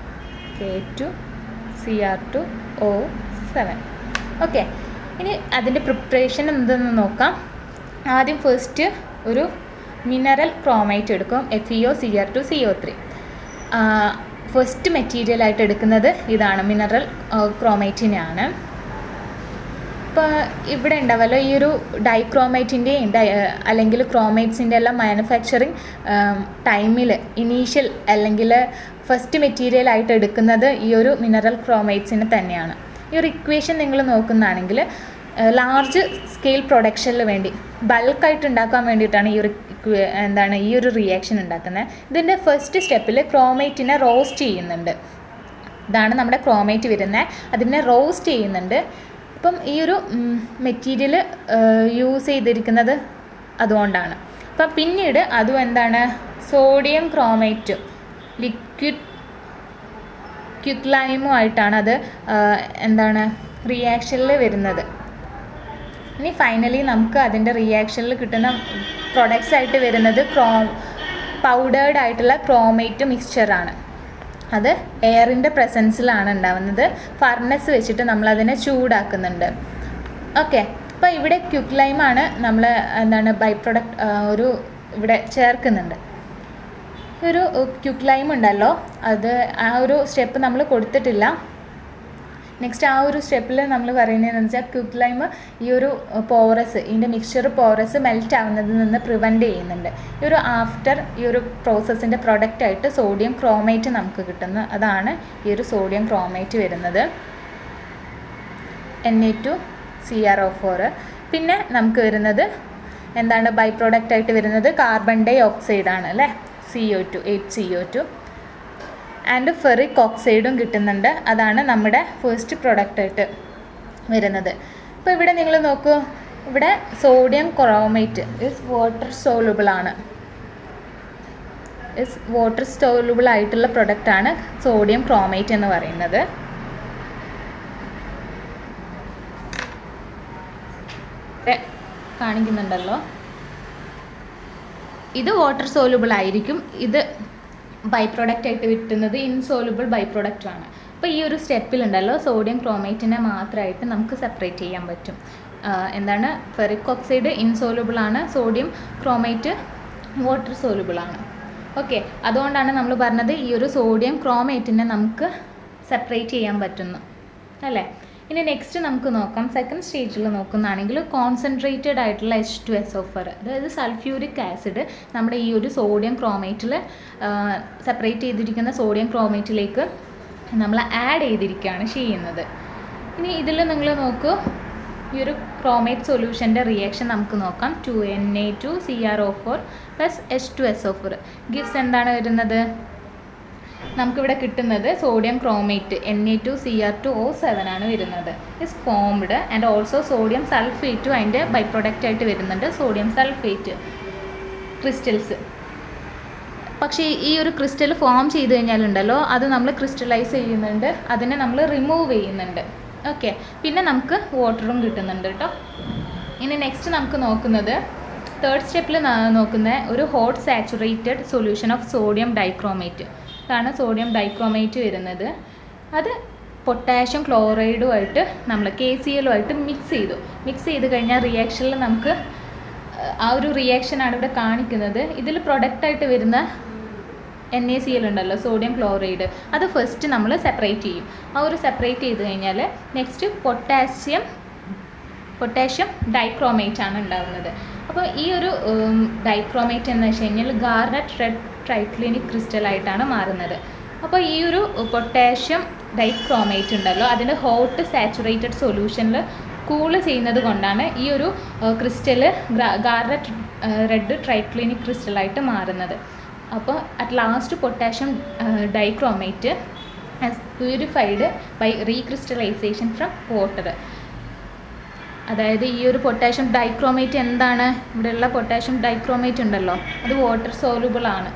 K2Cr2O7. ഓക്കെ, ഇനി അതിൻ്റെ പ്രിപ്പറേഷൻ എന്തെന്ന് നോക്കാം. ആദ്യം ഫസ്റ്റ് ഒരു മിനറൽ ക്രോമൈറ്റ് എടുക്കും, FeOCr2CO3. ഫസ്റ്റ് മെറ്റീരിയലായിട്ട് എടുക്കുന്നത് ഇതാണ്, മിനറൽ ക്രോമൈറ്റിനെയാണ്. ഇപ്പോൾ ഇവിടെ ഉണ്ടാവുമല്ലോ ഈ ഒരു ഡൈക്രോമൈറ്റിൻ്റെയും അല്ലെങ്കിൽ ക്രോമൈറ്റ്സിൻ്റെ എല്ലാം മാനുഫാക്ചറിങ് ടൈമിൽ ഇനീഷ്യൽ അല്ലെങ്കിൽ ഫസ്റ്റ് മെറ്റീരിയലായിട്ട് എടുക്കുന്നത് ഈ ഒരു മിനറൽ ക്രോമൈറ്റ്സിനെ തന്നെയാണ്. ഈ ഒരു ഇക്വേഷൻ നിങ്ങൾ നോക്കുന്നതാണെങ്കിൽ ലാർജ് സ്കെയിൽ പ്രൊഡക്ഷനിൽ വേണ്ടി ബൾക്കായിട്ട് ഉണ്ടാക്കാൻ വേണ്ടിയിട്ടാണ് ഈ ഒരു റിയാക്ഷൻ ഉണ്ടാക്കുന്നത്. ഇതിൻ്റെ ഫസ്റ്റ് സ്റ്റെപ്പിൽ ക്രോമൈറ്റിനെ റോസ്റ്റ് ചെയ്യുന്നുണ്ട്. ഇതാണ് നമ്മുടെ ക്രോമൈറ്റ് വരുന്നത്, അതിനെ റോസ്റ്റ് ചെയ്യുന്നുണ്ട്. അപ്പം ഈ ഒരു മെറ്റീരിയൽ യൂസ് ചെയ്തിരിക്കുന്നത് അതുകൊണ്ടാണ്. അപ്പം പിന്നീട് അതും എന്താണ് സോഡിയം ക്രോമേറ്റും ലിക്വിഡ് ക്വിക്ലൈമുമായിട്ടാണ് അത് എന്താണ് റിയാക്ഷനിൽ വരുന്നത്. ഇനി ഫൈനലി നമുക്ക് അതിൻ്റെ റിയാക്ഷനിൽ കിട്ടുന്ന പ്രൊഡക്ട്സ് ആയിട്ട് വരുന്നത് പൗഡേർഡ് ആയിട്ടുള്ള ക്രോമേറ്റ് മിക്സ്ചറാണ്. അത് എയറിൻ്റെ പ്രസൻസിലാണ് ഉണ്ടാവുന്നത്. ഫർണസ് വെച്ചിട്ട് നമ്മളതിനെ ചൂടാക്കുന്നുണ്ട്. ഓക്കെ, അപ്പോൾ ഇവിടെ ക്വിക്ലൈമാണ് നമ്മൾ എന്താണ് ബൈ പ്രൊഡക്റ്റ് ഇവിടെ ചേർക്കുന്നുണ്ട്. ഒരു ക്വിക്ലൈം ഉണ്ടല്ലോ, അത് ആ ഒരു സ്റ്റെപ്പ് നമ്മൾ കൊടുത്തിട്ടില്ല. നെക്സ്റ്റ് ആ ഒരു സ്റ്റെപ്പിൽ നമ്മൾ പറയുന്നതെന്ന് വെച്ചാൽ ക്വിക്ലൈം ഈ ഒരു ഇതിൻ്റെ മിക്സ്ചർ പോറസ് മെൽറ്റ് ആവുന്നതിൽ നിന്ന് പ്രിവെൻറ്റ് ചെയ്യുന്നുണ്ട്. ഈ ഒരു ആഫ്റ്റർ ഈ ഒരു പ്രോസസ്സിൻ്റെ പ്രൊഡക്റ്റായിട്ട് സോഡിയം ക്രോമേറ്റ് നമുക്ക് കിട്ടുന്നു. അതാണ് ഈ ഒരു സോഡിയം ക്രോമേറ്റ് വരുന്നത്, Na2CrO4. പിന്നെ നമുക്ക് വരുന്നത് എന്താണ് ബൈ പ്രോഡക്റ്റായിട്ട് വരുന്നത് കാർബൺ ഡൈ ഓക്സൈഡാണ് അല്ലേ, CO2 8CO2 ആൻഡ് ഫെറിക് ഓക്സൈഡും കിട്ടുന്നുണ്ട്. അതാണ് നമ്മുടെ ഫസ്റ്റ് പ്രൊഡക്റ്റായിട്ട് വരുന്നത്. ഇപ്പോൾ ഇവിടെ നിങ്ങൾ നോക്കൂ, ഇവിടെ സോഡിയം ക്രോമേറ്റ് വാട്ടർ സോലുബിൾ ആയിട്ടുള്ള പ്രൊഡക്റ്റാണ് സോഡിയം ക്രോമേറ്റ് എന്ന് പറയുന്നത്. കാണിക്കുന്നുണ്ടല്ലോ, ഇത് വാട്ടർ സോലുബിൾ ആയിരിക്കും. ഇത് ബൈ പ്രോഡക്റ്റ് ആയിട്ട് കിട്ടുന്നത് ഇൻസോലുബിൾ ബൈ പ്രൊഡക്റ്റാണ്. അപ്പോൾ ഈ ഒരു സ്റ്റെപ്പിലുണ്ടല്ലോ സോഡിയം ക്രോമേറ്റിനെ മാത്രമായിട്ട് നമുക്ക് സെപ്പറേറ്റ് ചെയ്യാൻ പറ്റും. എന്താണ് ഫെറിക് ഓക്സൈഡ് ഇൻസോലുബിളാണ്, സോഡിയം ക്രോമേറ്റ് വാട്ടർ സോലുബിളാണ്. ഓക്കെ, അതുകൊണ്ടാണ് നമ്മൾ പറഞ്ഞത് ഈ ഒരു സോഡിയം ക്രോമേറ്റിനെ നമുക്ക് സെപ്പറേറ്റ് ചെയ്യാൻ പറ്റുന്നു അല്ലേ. ഇനി നെക്സ്റ്റ് നമുക്ക് നോക്കാം, സെക്കൻഡ് സ്റ്റേജിൽ നോക്കുന്നതാണെങ്കിൽ കോൺസെൻട്രേറ്റഡ് ആയിട്ടുള്ള H2SO4, അതായത് സൾഫ്യൂരിക് ആസിഡ് നമ്മുടെ ഈ ഒരു സോഡിയം ക്രോമേറ്റിൽ സെപ്പറേറ്റ് ചെയ്തിരിക്കുന്ന സോഡിയം ക്രോമേറ്റിലേക്ക് നമ്മൾ ആഡ് ചെയ്തിരിക്കുകയാണ് ചെയ്യുന്നത്. ഇനി ഇതിൽ നിങ്ങൾ നോക്കൂ, ഈ ഒരു ക്രോമേറ്റ് സൊല്യൂഷൻ്റെ റിയാക്ഷൻ നമുക്ക് നോക്കാം. 2Na2CrO4 പ്ലസ് H2SO4 ഗിവ്സ് എന്താണ് വരുന്നത്, നമുക്കിവിടെ കിട്ടുന്നത് സോഡിയം ക്രോമേറ്റ് Na2Cr2O7 ആണ് വരുന്നത്. Is formed and also sodium സൾഫേറ്റും അതിൻ്റെ ബൈ പ്രൊഡക്റ്റ് ആയിട്ട് വരുന്നുണ്ട്, സോഡിയം സൾഫേറ്റ് ക്രിസ്റ്റൽസ്. പക്ഷേ ഈ ഒരു ക്രിസ്റ്റൽ ഫോം ചെയ്ത് കഴിഞ്ഞാലുണ്ടല്ലോ അത് നമ്മൾ ക്രിസ്റ്റലൈസ് ചെയ്യുന്നുണ്ട്, അതിനെ നമ്മൾ റിമൂവ് ചെയ്യുന്നുണ്ട്. ഓക്കെ, പിന്നെ നമുക്ക് വാട്ടറും കിട്ടുന്നുണ്ട് കേട്ടോ. ഇനി നെക്സ്റ്റ് നമുക്ക് നോക്കുന്നത് തേർഡ് സ്റ്റെപ്പിൽ നോക്കുന്ന ഒരു hot saturated solution of sodium dichromate ആണ് സോഡിയം ഡൈക്രോമേറ്റ് വരുന്നത്. അത് പൊട്ടാഷ്യം ക്ലോറൈഡുമായിട്ട് നമ്മൾ KCl മിക്സ് ചെയ്ത് കഴിഞ്ഞാൽ റിയാക്ഷനിൽ നമുക്ക് ആ ഒരു റിയാക്ഷനാണ് ഇവിടെ കാണിക്കുന്നത്. ഇതിൽ പ്രൊഡക്റ്റായിട്ട് വരുന്ന NaCl ഉണ്ടല്ലോ, സോഡിയം ക്ലോറൈഡ്, അത് ഫസ്റ്റ് നമ്മൾ സെപ്പറേറ്റ് ചെയ്യും. ആ ഒരു സെപ്പറേറ്റ് ചെയ്ത് കഴിഞ്ഞാൽ നെക്സ്റ്റ് പൊട്ടാഷ്യം ഡൈക്രോമേറ്റ് ആണ് ഉണ്ടാകുന്നത്. അപ്പോൾ ഈ ഒരു ഡൈക്രോമേറ്റ് എന്ന് വെച്ച് കഴിഞ്ഞാൽ ഗാർനറ്റ് റെഡ് ട്രൈക്ലിനിക് ക്രിസ്റ്റലായിട്ടാണ് മാറുന്നത്. അപ്പോൾ ഈ ഒരു പൊട്ടാഷ്യം ഡൈക്രോമേറ്റ് ഉണ്ടല്ലോ, അതിന് ഹോട്ട് സാച്ചുറേറ്റഡ് സൊല്യൂഷനിൽ കൂൾ ചെയ്യുന്നത് കൊണ്ടാണ് ഈ ഒരു ക്രിസ്റ്റൽ ഗാർനറ്റ് റെഡ് ട്രൈക്ലിനിക് ക്രിസ്റ്റലായിട്ട് മാറുന്നത്. അപ്പോൾ at last potassium dichromate purified by recrystallization from water. അതായത് ഈ ഒരു പൊട്ടാഷ്യം ഡൈക്രോമേറ്റ് എന്താണ്, ഇവിടെയുള്ള പൊട്ടാഷ്യം ഡൈക്രോമേറ്റ് ഉണ്ടല്ലോ അത് വാട്ടർ സോലുബിൾ ആണ്,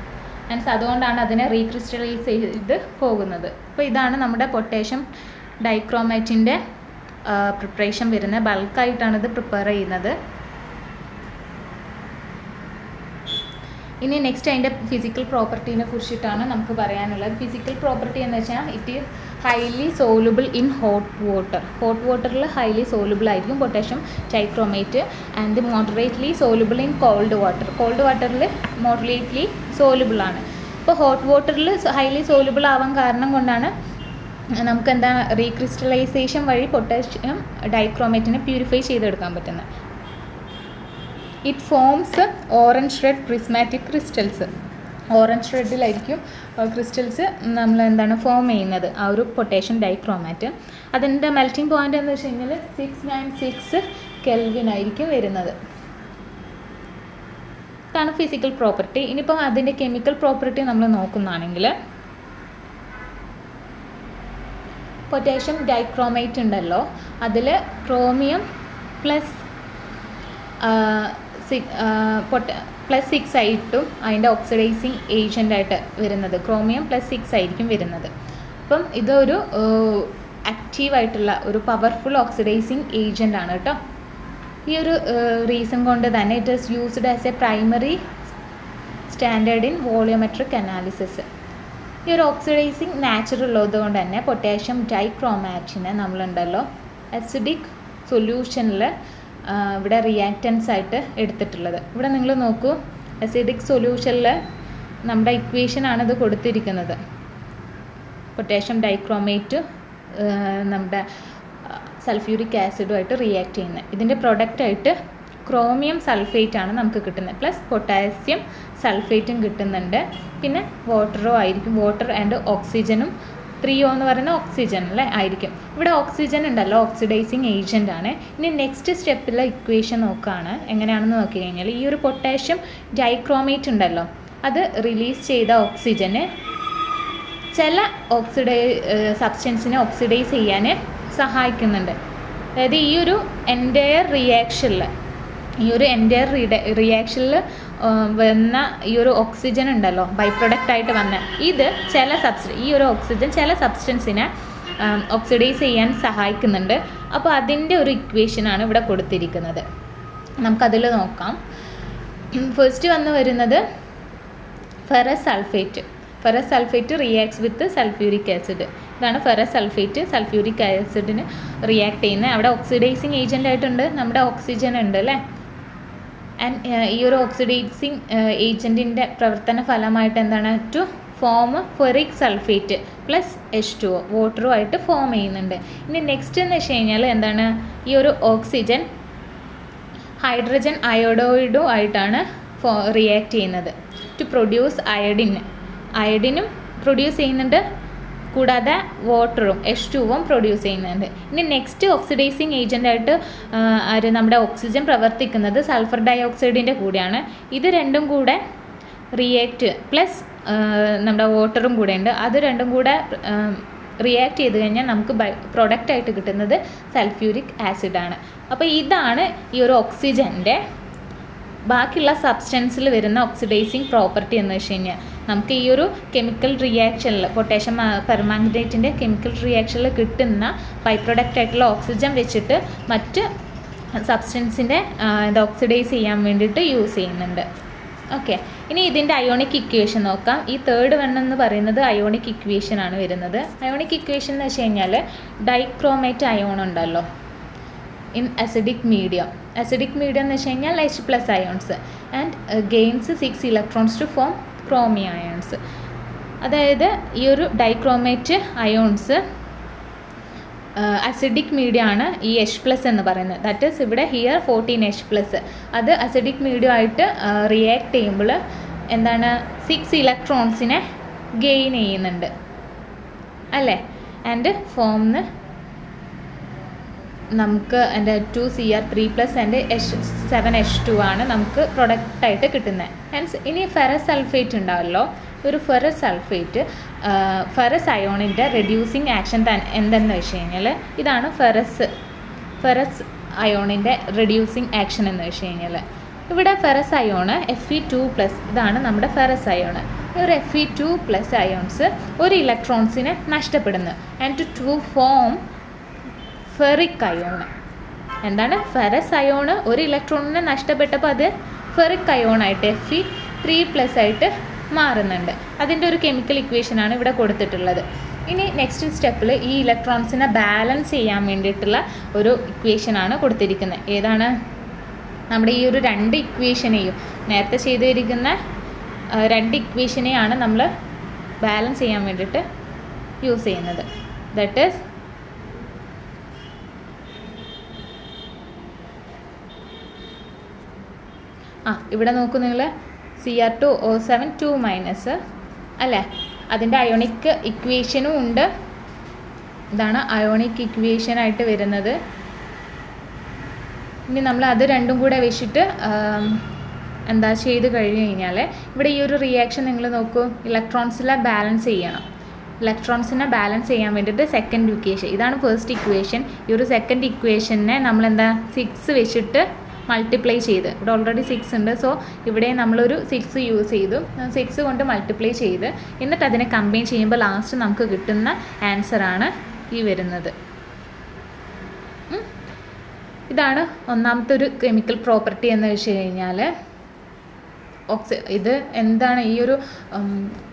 മീൻസ് അതുകൊണ്ടാണ് അതിനെ റീക്രിസ്റ്റലൈസ് ചെയ്ത് പോകുന്നത്. അപ്പോൾ ഇതാണ് നമ്മുടെ പൊട്ടാഷ്യം ഡൈക്രോമേറ്റിൻ്റെ പ്രിപ്പറേഷൻ വരുന്നത്. ബൾക്കായിട്ടാണ് ഇത് പ്രിപ്പയർ ചെയ്യുന്നത്. ഇനി നെക്സ്റ്റ് അതിൻ്റെ ഫിസിക്കൽ പ്രോപ്പർട്ടീനെ കുറിച്ചിട്ടാണ് നമുക്ക് പറയാനുള്ളത്. ഫിസിക്കൽ പ്രോപ്പർട്ടി എന്ന് വെച്ചാൽ it is highly soluble in hot വാട്ടറിൽ ഹൈലി സോലുബിൾ ആയിരിക്കും potassium dichromate, and moderately soluble in called വാട്ടറിൽ മോഡറേറ്റ്ലി സോലുബിൾ ആണ്. ഇപ്പോൾ ഹോട്ട് വാട്ടറിൽ ഹൈലി സോലുബിൾ ആവാൻ കാരണം കൊണ്ടാണ് നമുക്ക് എന്താ റീക്രിസ്റ്റലൈസേഷൻ വഴി പൊട്ടാഷ്യം ഡൈക്രോമേറ്റിനെ പ്യൂരിഫൈ ചെയ്തെടുക്കാൻ പറ്റുന്നത്. It forms orange red prismatic crystals. Orange റെഡിലായിരിക്കും ക്രിസ്റ്റൽസ് നമ്മൾ എന്താണ് ഫോം ചെയ്യുന്നത്, ആ ഒരു പൊട്ടാഷ്യം ഡൈക്രോമാറ്റ്. അതിൻ്റെ മെൽറ്റിംഗ് പോയിൻ്റ് എന്ന് വെച്ച് കഴിഞ്ഞാൽ 696 കെൽവിൻ ആയിരിക്കും വരുന്നത്. ഇതാണ് ഫിസിക്കൽ പ്രോപ്പർട്ടി. ഇനിയിപ്പോൾ അതിൻ്റെ കെമിക്കൽ പ്രോപ്പർട്ടി നമ്മൾ നോക്കുന്നതാണെങ്കിൽ പൊട്ടാഷ്യം ഡൈക്രോമേറ്റ് ഉണ്ടല്ലോ, അതിൽ ക്രോമിയം പ്ലസ് +6 ആയിട്ടും അതിൻ്റെ ഓക്സിഡൈസിങ് ഏജൻ്റായിട്ട് വരുന്നത് ക്രോമിയം +6 ആയിരിക്കും വരുന്നത്. അപ്പം ഇതൊരു ആക്റ്റീവായിട്ടുള്ള ഒരു പവർഫുൾ ഓക്സിഡൈസിങ് ഏജൻ്റ് ആണ് കേട്ടോ. ഈ ഒരു റീസൺ കൊണ്ട് തന്നെ it is used as A primary standard in volumetric analysis. ഈ ഒരു ഓക്സിഡൈസിങ് നാച്ചർ ഉള്ളത് കൊണ്ട് തന്നെ പൊട്ടാഷ്യം ഡൈക്രോമാറ്റിനെ നമ്മളുണ്ടല്ലോ അസിഡിക് സൊല്യൂഷനിൽ ഇവിടെ റിയാക്റ്റൻസ് ആയിട്ട് എടുത്തിട്ടുള്ളത്. ഇവിടെ നിങ്ങൾ നോക്കൂ, അസിഡിക് സൊല്യൂഷനിൽ നമ്മുടെ ഇക്വേഷനാണ് ഇത് കൊടുത്തിരിക്കുന്നത്. പൊട്ടാഷ്യം ഡൈക്രോമേറ്റ് നമ്മുടെ സൾഫ്യൂരിക് ആസിഡുമായിട്ട് റിയാക്ട് ചെയ്യുന്നത്. ഇതിൻ്റെ പ്രൊഡക്റ്റായിട്ട് ക്രോമിയം സൾഫേറ്റ് ആണ് നമുക്ക് കിട്ടുന്നത്, പ്ലസ് പൊട്ടാസ്യം സൾഫേറ്റും കിട്ടുന്നുണ്ട്. പിന്നെ വാട്ടറോ ആയിരിക്കും, വാട്ടർ ആൻഡ് ഓക്സിജനും 3O എന്ന് പറയുന്ന ഓക്സിജൻ അല്ലേ ആയിരിക്കും. ഇവിടെ ഓക്സിജൻ ഉണ്ടല്ലോ ഓക്സിഡൈസിങ് ഏജൻ്റ് ആണ്. ഇനി നെക്സ്റ്റ് സ്റ്റെപ്പിലെ ഇക്വേഷൻ നോക്കുകയാണ്. എങ്ങനെയാണെന്ന് നോക്കി കഴിഞ്ഞാൽ ഈ ഒരു പൊട്ടാഷ്യം ഡൈക്രോമേറ്റ് ഉണ്ടല്ലോ അത് റിലീസ് ചെയ്ത ഓക്സിജന് ചില സബ്സ്റ്റൻസിനെ ഓക്സിഡൈസ് ചെയ്യാൻ സഹായിക്കുന്നുണ്ട്. അതായത് ഈ ഒരു എൻറ്റയർ റിയാക്ഷനിൽ വന്ന ഈ ഒരു ഓക്സിജൻ ഉണ്ടല്ലോ ബൈ പ്രൊഡക്റ്റ് ആയിട്ട് വന്ന ഇത് ഈ ഒരു ഓക്സിജൻ ചില സബ്സ്റ്റൻസിനെ ഓക്സിഡൈസ് ചെയ്യാൻ സഹായിക്കുന്നുണ്ട്. അപ്പോൾ അതിൻ്റെ ഒരു ഇക്വേഷനാണ് ഇവിടെ കൊടുത്തിരിക്കുന്നത്. നമുക്കതിൽ നോക്കാം. ഫസ്റ്റ് വരുന്നത് ഫെറസ് സൾഫേറ്റ് റിയാക്ട്സ് വിത്ത് സൾഫ്യൂരിക് ആസിഡ്. ഇതാണ് ഫെറസ് സൾഫേറ്റ് സൾഫ്യൂരിക് ആസിഡിന് റിയാക്ട് ചെയ്യുന്നത്. അവിടെ ഓക്സിഡൈസിങ് ഏജൻ്റ് ആയിട്ടുണ്ട് നമ്മുടെ ഓക്സിജൻ ഉണ്ട് അല്ലേ. ആൻഡ് ഈ ഒരു ഓക്സിഡൈസിങ് ഏജൻറ്റിൻ്റെ പ്രവർത്തന ഫലമായിട്ട് എന്താണ് to form ferric sulphate +H2O വാട്ടറുമായിട്ട് ഫോം ചെയ്യുന്നുണ്ട്. ഇനി നെക്സ്റ്റ് എന്ന് വെച്ച് കഴിഞ്ഞാൽ എന്താണ് ഈ ഒരു ഓക്സിജൻ ഹൈഡ്രജൻ അയോഡൈഡും ആയിട്ടാണ് റിയാക്ട് ചെയ്യുന്നത് ടു പ്രൊഡ്യൂസ് അയഡിനും പ്രൊഡ്യൂസ് ചെയ്യുന്നുണ്ട്, കൂടാതെ വാട്ടറും H2O പ്രൊഡ്യൂസ് ചെയ്യുന്നുണ്ട്. ഇനി നെക്സ്റ്റ് ഓക്സിഡൈസിങ് ഏജൻ്റായിട്ട് നമ്മുടെ ഓക്സിജൻ പ്രവർത്തിക്കുന്നത് സൾഫർ ഡയോക്സൈഡിൻ്റെ കൂടെയാണ്. ഇത് രണ്ടും കൂടെ റിയാക്റ്റ് പ്ലസ് നമ്മുടെ വാട്ടറും കൂടെ ഉണ്ട്. അത് രണ്ടും കൂടെ റിയാക്ട് ചെയ്ത് കഴിഞ്ഞാൽ നമുക്ക് പ്രൊഡക്റ്റായിട്ട് കിട്ടുന്നത് സൾഫ്യൂരിക് ആസിഡാണ്. അപ്പോൾ ഇതാണ് ഈ ഒരു ഓക്സിജൻ്റെ ബാക്കിയുള്ള സബ്സ്റ്റൻസിൽ വരുന്ന ഓക്സിഡൈസിങ് പ്രോപ്പർട്ടി എന്ന് വെച്ച് കഴിഞ്ഞാൽ നമുക്ക് ഈ ഒരു കെമിക്കൽ റിയാക്ഷനിൽ പൊട്ടാഷ്യം പെർമാംഗനേറ്റിൻ്റെ കെമിക്കൽ റിയാക്ഷനിൽ കിട്ടുന്ന ബൈ പ്രൊഡക്റ്റ് ആയിട്ടുള്ള ഓക്സിജൻ വെച്ചിട്ട് മറ്റ് സബ്സ്റ്റൻസിൻ്റെ ഇത് ഓക്സിഡൈസ് ചെയ്യാൻ വേണ്ടിയിട്ട് യൂസ് ചെയ്യുന്നുണ്ട്. ഓക്കെ, ഇനി ഇതിൻ്റെ അയോണിക് ഇക്വേഷൻ നോക്കാം. ഈ തേർഡ് വൺ എന്ന് പറയുന്നത് അയോണിക് ഇക്വേഷൻ ആണ് വരുന്നത്. അയോണിക് ഇക്വേഷൻ എന്ന് വെച്ച് കഴിഞ്ഞാൽ ഡൈക്രോമേറ്റ് അയോൺ ഉണ്ടല്ലോ ഇൻ അസിഡിക് മീഡിയം എന്ന് വെച്ച് കഴിഞ്ഞാൽ H+ ions and gains 6 electrons to form chromium ions. അതായത് ഈ ഒരു ഡൈക്രോമേറ്റ് അയോൺസ് അസിഡിക് മീഡിയം ആണ് ഈ H+ എന്ന് പറയുന്നത്. ദാറ്റ് ഈസ് ഇവിടെ ഹിയർ 14H+. അത് അസിഡിക് മീഡിയം ആയിട്ട് റിയാക്ട് ചെയ്യുമ്പോൾ എന്താണ് 6 ഇലക്ട്രോൺസിനെ ഗെയിൻ ചെയ്യുന്നുണ്ട് അല്ലേ. ആൻഡ് ഫോംന്ന് നമുക്ക് എൻ്റെ 2Cr3+ ആൻഡ് 7H2 ആണ് നമുക്ക് പ്രൊഡക്റ്റായിട്ട് കിട്ടുന്നത്. ഹെൻസ് ഇനി ഫെറസ് സൾഫേറ്റ് ഉണ്ടാവല്ലോ, ഒരു ഫെറസ് അയോണിൻ്റെ റെഡ്യൂസിങ് ആക്ഷൻ എന്തെന്ന് വെച്ച് കഴിഞ്ഞാൽ ഇതാണ് ഫെറസ് അയോണിൻ്റെ റെഡ്യൂസിങ് ആക്ഷൻ എന്ന് വെച്ച് കഴിഞ്ഞാൽ ഇവിടെ ഫെറസ് അയോണ് Fe2+, ഇതാണ് നമ്മുടെ ഫെറസ് അയോണ്. ഒരു Fe2+ അയോൺസ് ഒരു ഇലക്ട്രോൺസിനെ നഷ്ടപ്പെടുന്നു and to form ferric ion. എന്താണ് ഫെറസ് അയോണ് ഒരു ഇലക്ട്രോണിനെ നഷ്ടപ്പെട്ടപ്പോൾ അത് ഫെറിക് അയോണായിട്ട് Fe3+ ആയിട്ട് മാറുന്നുണ്ട്. അതിൻ്റെ ഒരു കെമിക്കൽ ഇക്വേഷനാണ് ഇവിടെ കൊടുത്തിട്ടുള്ളത്. ഇനി നെക്സ്റ്റ് സ്റ്റെപ്പിൽ ഈ ഇലക്ട്രോൺസിനെ ബാലൻസ് ചെയ്യാൻ വേണ്ടിയിട്ടുള്ള ഒരു ഇക്വേഷനാണ് കൊടുത്തിരിക്കുന്നത്. ഏതാണ് നമ്മുടെ ഈ ഒരു രണ്ട് ഇക്വേഷനെയും നേരത്തെ ചെയ്തിരിക്കുന്ന രണ്ട് ഇക്വേഷനെയാണ് നമ്മൾ ബാലൻസ് ചെയ്യാൻ വേണ്ടിയിട്ട് യൂസ് ചെയ്യുന്നത്. ദാറ്റ് ഈസ് ഇവിടെ നോക്കൂ നിങ്ങൾ Cr2O7 2- അല്ലേ. അതിൻ്റെ അയോണിക് ഇക്വേഷനും ഉണ്ട്. ഇതാണ് അയോണിക് ഇക്വേഷനായിട്ട് വരുന്നത്. ഇനി നമ്മൾ അത് രണ്ടും കൂടെ വെച്ചിട്ട് എന്താ ചെയ്ത് കഴിഞ്ഞ് കഴിഞ്ഞാൽ ഇവിടെ ഈ ഒരു റിയാക്ഷൻ നിങ്ങൾ നോക്കൂ, ഇലക്ട്രോൺസിനെ ബാലൻസ് ചെയ്യണം. ഇലക്ട്രോൺസിനെ ബാലൻസ് ചെയ്യാൻ വേണ്ടിയിട്ട് സെക്കൻഡ് ഇക്വേഷൻ, ഇതാണ് ഫസ്റ്റ് ഇക്വേഷൻ. ഈ ഒരു സെക്കൻഡ് ഇക്വേഷനെ നമ്മളെന്താ 6 വെച്ചിട്ട് മൾട്ടിപ്ലൈ ചെയ്ത്, ഇവിടെ ഓൾറെഡി 6 ഉണ്ട്, സോ ഇവിടെ നമ്മളൊരു 6 യൂസ് ചെയ്തു, 6 കൊണ്ട് മൾട്ടിപ്ലൈ ചെയ്ത് എന്നിട്ട് അതിനെ കമ്പൈൻ ചെയ്യുമ്പോൾ ലാസ്റ്റ് നമുക്ക് കിട്ടുന്ന ആൻസറാണ് ഈ വരുന്നത്. ഇതാണ് ഒന്നാമത്തെ ഒരു കെമിക്കൽ പ്രോപ്പർട്ടി എന്ന് വെച്ച് കഴിഞ്ഞാൽ ഇത് എന്താണ് ഈ ഒരു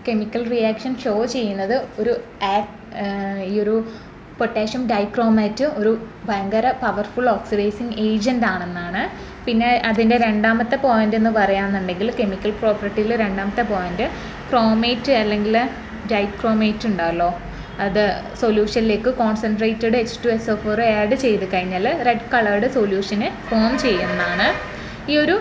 കെമിക്കൽ റിയാക്ഷൻ ഷോ ചെയ്യുന്നത്, ഈ ഒരു പൊട്ടാഷ്യം ഡൈക്രോമേറ്റ് ഒരു ഭയങ്കര പവർഫുൾ ഓക്സിഡൈസിങ് ഏജൻ്റ് ആണെന്നാണ്. പിന്നെ അതിൻ്റെ രണ്ടാമത്തെ പോയിൻ്റ് എന്ന് പറയുകയാണെന്നുണ്ടെങ്കിൽ കെമിക്കൽ പ്രോപ്പർട്ടിയിൽ രണ്ടാമത്തെ പോയിൻ്റ് ക്രോമേറ്റ് അല്ലെങ്കിൽ ഡൈക്രോമേറ്റ് ഉണ്ടാവല്ലോ, അത് സൊല്യൂഷനിലേക്ക് കോൺസെൻട്രേറ്റഡ് H2SO4 ആഡ് ചെയ്ത് കഴിഞ്ഞാൽ റെഡ് കളേർഡ് സൊല്യൂഷന് ഫോം ചെയ്യുന്നതാണ്. ഈ ഒരു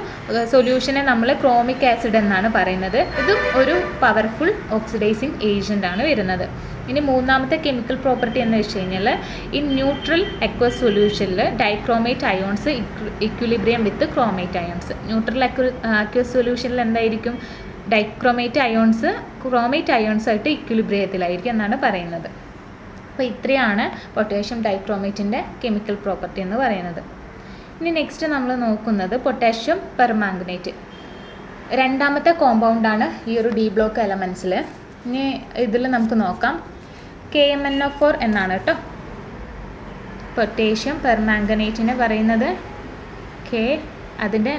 സൊല്യൂഷനെ നമ്മൾ ക്രോമിക് ആസിഡ് എന്നാണ് പറയുന്നത്. ഇതും ഒരു പവർഫുൾ ഓക്സിഡൈസിങ് ഏജൻ്റ് ആണ് വരുന്നത്. ഇനി മൂന്നാമത്തെ കെമിക്കൽ പ്രോപ്പർട്ടി എന്ന് വെച്ച് കഴിഞ്ഞാൽ ഈ ന്യൂട്രൽ അക്വസ് സൊല്യൂഷനിൽ ഡൈക്രോമേറ്റ് അയോൺസ് ഇക്വിലിബ്രിയം വിത്ത് ക്രോമേറ്റ് അയോൺസ്. ന്യൂട്രൽ അക്വസ് സൊല്യൂഷനിൽ എന്തായിരിക്കും, ഡൈക്രോമേറ്റ് അയോൺസ് ക്രോമേറ്റ് അയോൺസ് ആയിട്ട് ഇക്വിലിബ്രിയത്തിലായിരിക്കും എന്നാണ് പറയുന്നത്. അപ്പോൾ ഇത്രയാണ് പൊട്ടാഷ്യം ഡൈക്രോമേറ്റിൻ്റെ കെമിക്കൽ പ്രോപ്പർട്ടി എന്ന് പറയുന്നത്. ഇനി നെക്സ്റ്റ് നമ്മൾ നോക്കുന്നത് പൊട്ടാഷ്യം പെർമാംഗനേറ്റ്, രണ്ടാമത്തെ കോമ്പൗണ്ടാണ് ഈ ഒരു ഡി ബ്ലോക്ക് എലമെൻസിൽ. ഇനി ഇതിൽ നമുക്ക് നോക്കാം, KMnO4 എന്നാണ് കേട്ടോ പൊട്ടാഷ്യം പെർമാംഗനേറ്റിന് പറയുന്നത്. അതിൻ്റെ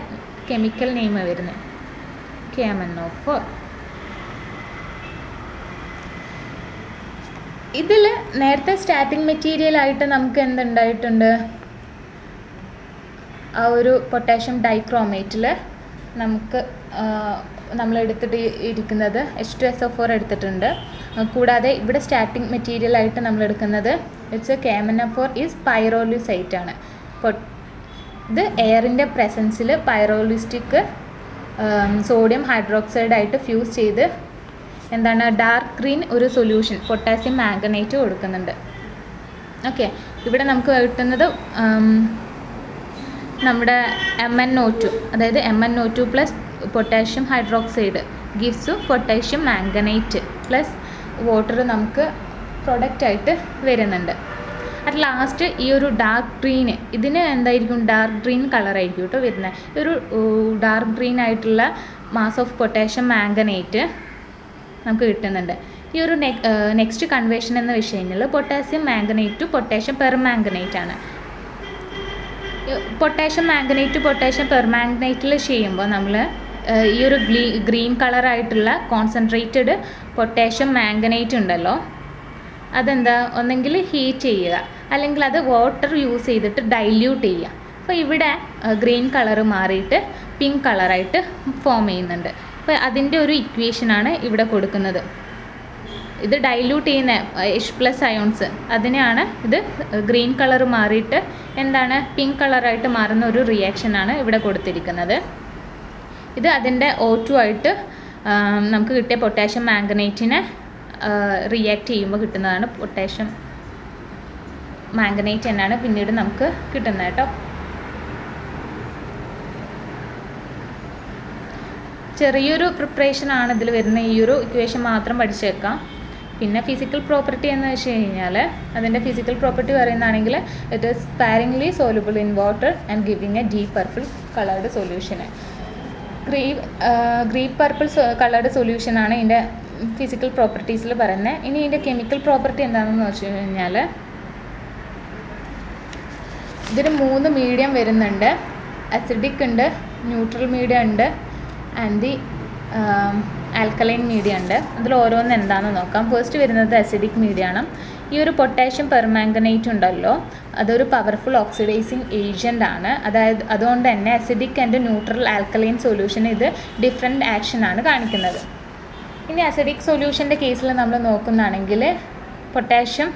കെമിക്കൽ നെയിം വരുന്നത് KMnO4. ഇതിൽ നേരത്തെ സ്റ്റാർട്ടിംഗ് മെറ്റീരിയലായിട്ട് നമുക്ക് എന്തുണ്ടായിട്ടുണ്ട്, ആ ഒരു പൊട്ടാഷ്യം ഡൈക്രോമേറ്റിൽ നമുക്ക് നമ്മൾ എടുത്തിട്ട് ഇരിക്കുന്നത് H2SO4 എടുത്തിട്ടുണ്ട്. കൂടാതെ ഇവിടെ സ്റ്റാർട്ടിംഗ് മെറ്റീരിയലായിട്ട് നമ്മൾ എടുക്കുന്നത് KMnO4 ഈസ് പൈറോലിസൈറ്റ് ആണ്. ഇത് എയറിൻ്റെ പ്രസൻസിൽ പൈറോലിസ്റ്റിക് സോഡിയം ഹൈഡ്രോക്സൈഡ് ആയിട്ട് ഫ്യൂസ് ചെയ്ത് എന്താണ് ഡാർക്ക് ഗ്രീൻ ഒരു സൊല്യൂഷൻ പൊട്ടാസ്യം മാംഗനേറ്റ് കൊടുക്കുന്നുണ്ട്. ഓക്കെ, ഇവിടെ നമുക്ക് കിട്ടുന്നത് നമ്മുടെ MnO2, അതായത് MnO2 plus potassium hydroxide gives potassium manganate plus water നമുക്ക് പ്രൊഡക്റ്റായിട്ട് വരുന്നുണ്ട്. അറ്റ് ലാസ്റ്റ് ഈ ഒരു ഡാർക്ക് ഗ്രീന്, ഇതിന് എന്തായിരിക്കും ഡാർക്ക് ഗ്രീൻ കളറായിരിക്കും കേട്ടോ വരുന്നത്. ഈ ഒരു ഡാർക്ക് ഗ്രീൻ ആയിട്ടുള്ള മാസ് ഓഫ് പൊട്ടാഷ്യം മാംഗനേറ്റ് നമുക്ക് കിട്ടുന്നുണ്ട്. ഈ ഒരു നെക്സ്റ്റ് കൺവേർഷൻ എന്ന് വെച്ച് കഴിഞ്ഞാൽ potassium manganate to potassium permanganate ആണ്. പൊട്ടാഷ്യം മാംഗനേറ്റ് ടു പൊട്ടാഷ്യം പെർമാംഗനേറ്റിൽ ചെയ്യുമ്പോൾ നമ്മൾ ഈ ഒരു ഗ്രീൻ കളറായിട്ടുള്ള കോൺസെൻട്രേറ്റഡ് പൊട്ടാഷ്യം മാംഗനേറ്റ് ഉണ്ടല്ലോ, അതെന്താ ഒന്നെങ്കിൽ ഹീറ്റ് ചെയ്യുക അല്ലെങ്കിൽ അത് വാട്ടർ യൂസ് ചെയ്തിട്ട് ഡൈല്യൂട്ട് ചെയ്യുക. അപ്പോൾ ഇവിടെ ഗ്രീൻ കളറ് മാറിയിട്ട് പിങ്ക് കളറായിട്ട് ഫോം ചെയ്യുന്നുണ്ട്. അപ്പോൾ അതിൻ്റെ ഒരു ഇക്വേഷനാണ് ഇവിടെ കൊടുക്കുന്നത്. ഇത് ഡൈല്യൂട്ട് ചെയ്യുന്ന H+ അയോൺസ് അതിനെയാണ് ഇത് ഗ്രീൻ കളർ മാറിയിട്ട് എന്താണ് പിങ്ക് കളറായിട്ട് മാറുന്ന ഒരു റിയാക്ഷനാണ് ഇവിടെ കൊടുത്തിരിക്കുന്നത്. ഇത് അതിൻ്റെ O2 ആയിട്ട് നമുക്ക് കിട്ടിയ പൊട്ടാഷ്യം മാംഗനേറ്റിനെ റിയാക്ട് ചെയ്യുമ്പോൾ കിട്ടുന്നതാണ് പൊട്ടാഷ്യം മാംഗനേറ്റ് എന്നാണ് പിന്നീട് നമുക്ക് കിട്ടുന്നത് കേട്ടോ. ചെറിയൊരു പ്രിപ്പറേഷനാണ് ഇതിൽ വരുന്ന, ഈ ഒരു ഇക്വേഷൻ മാത്രം പഠിച്ചേക്കാം. പിന്നെ ഫിസിക്കൽ പ്രോപ്പർട്ടി എന്ന് വെച്ച് കഴിഞ്ഞാൽ അതിൻ്റെ ഫിസിക്കൽ പ്രോപ്പർട്ടി പറയുന്നതാണെങ്കിൽ it is sparingly soluble in water and giving a deep purple coloured സൊല്യൂഷന്. ഗ്രീൻ പർപ്പിൾ കളേർഡ് സൊല്യൂഷനാണ് ഇതിൻ്റെ ഫിസിക്കൽ പ്രോപ്പർട്ടീസിൽ പറയുന്നത്. ഇനി ഇതിൻ്റെ കെമിക്കൽ പ്രോപ്പർട്ടി എന്താണെന്ന് വെച്ച് കഴിഞ്ഞാൽ ഇതിന് 3 മീഡിയം വരുന്നുണ്ട്. അസിഡിക് ഉണ്ട്, ന്യൂട്രൽ മീഡിയം ഉണ്ട്, ആൻഡ് ആൽക്കലൈൻ മീഡിയം ഉണ്ട്. അതിൽ ഓരോന്ന് എന്താണെന്ന് നോക്കാം. ഫസ്റ്റ് വരുന്നത് അസിഡിക് മീഡിയം ആണ്. ഈ ഒരു പൊട്ടാഷ്യം പെർമാംഗനേറ്റ് ഉണ്ടല്ലോ, അതൊരു പവർഫുൾ ഓക്സിഡൈസിങ് ഏജൻ്റ് ആണ്. അതുകൊണ്ട് തന്നെ acidic and neutral alkaline solution ഇത് ഡിഫറെൻറ്റ് ആക്ഷനാണ് കാണിക്കുന്നത്. ഇനി അസിഡിക് സൊല്യൂഷൻ്റെ കേസിൽ നമ്മൾ നോക്കുന്നതാണെങ്കിൽ പൊട്ടാഷ്യം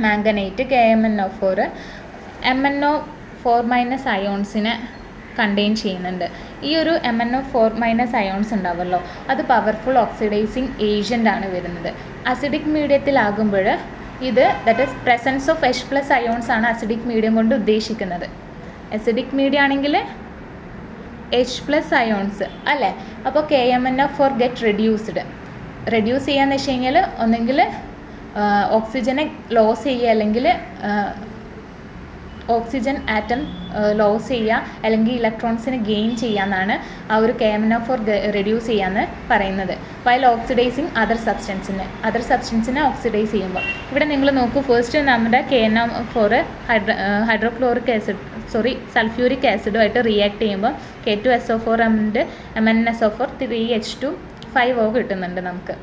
മാംഗനേറ്റ് KMnO4 MnO4- അയോൺസിനെ കണ്ടെയ്ൻ ചെയ്യുന്നുണ്ട്. ഈ ഒരു MnO4- അയോൺസ് ഉണ്ടാവുമല്ലോ, അത് പവർഫുൾ ഓക്സിഡൈസിങ് ഏജൻ്റ് ആണ് വരുന്നത്. അസിഡിക് മീഡിയത്തിലാകുമ്പോൾ ഇത് that is presence of H+ ions ആണ് അസിഡിക് മീഡിയം കൊണ്ട് ഉദ്ദേശിക്കുന്നത്. അസിഡിക് മീഡിയം ആണെങ്കിൽ H+ അയോൺസ് അല്ലേ. അപ്പോൾ KMnO4 ഗെറ്റ് റെഡ്യൂസ് ചെയ്യാന്ന് വെച്ച് കഴിഞ്ഞാൽ ഒന്നെങ്കിൽ ഓക്സിജനെ ലോസ് ചെയ്യുക അല്ലെങ്കിൽ ഓക്സിജൻ ആറ്റം ലോസ് ചെയ്യുക അല്ലെങ്കിൽ ഇലക്ട്രോൺസിനെ ഗെയിൻ ചെയ്യാമെന്നാണ് ആ ഒരു KMnO4 റെഡ്യൂസ് ചെയ്യാമെന്ന് പറയുന്നത്. വൈൽ ഓക്സിഡൈസിങ് അതർ സബ്സ്റ്റൻസിനെ ഓക്സിഡൈസ് ചെയ്യുമ്പോൾ ഇവിടെ നിങ്ങൾ നോക്കൂ, ഫസ്റ്റ് നമ്മുടെ KNO4 സൾഫ്യൂരിക് ആസിഡുമായിട്ട് റിയാക്ട് ചെയ്യുമ്പോൾ K2SO4 ആൻഡ് MnSO4 3H2 കിട്ടുന്നുണ്ട് നമുക്ക്.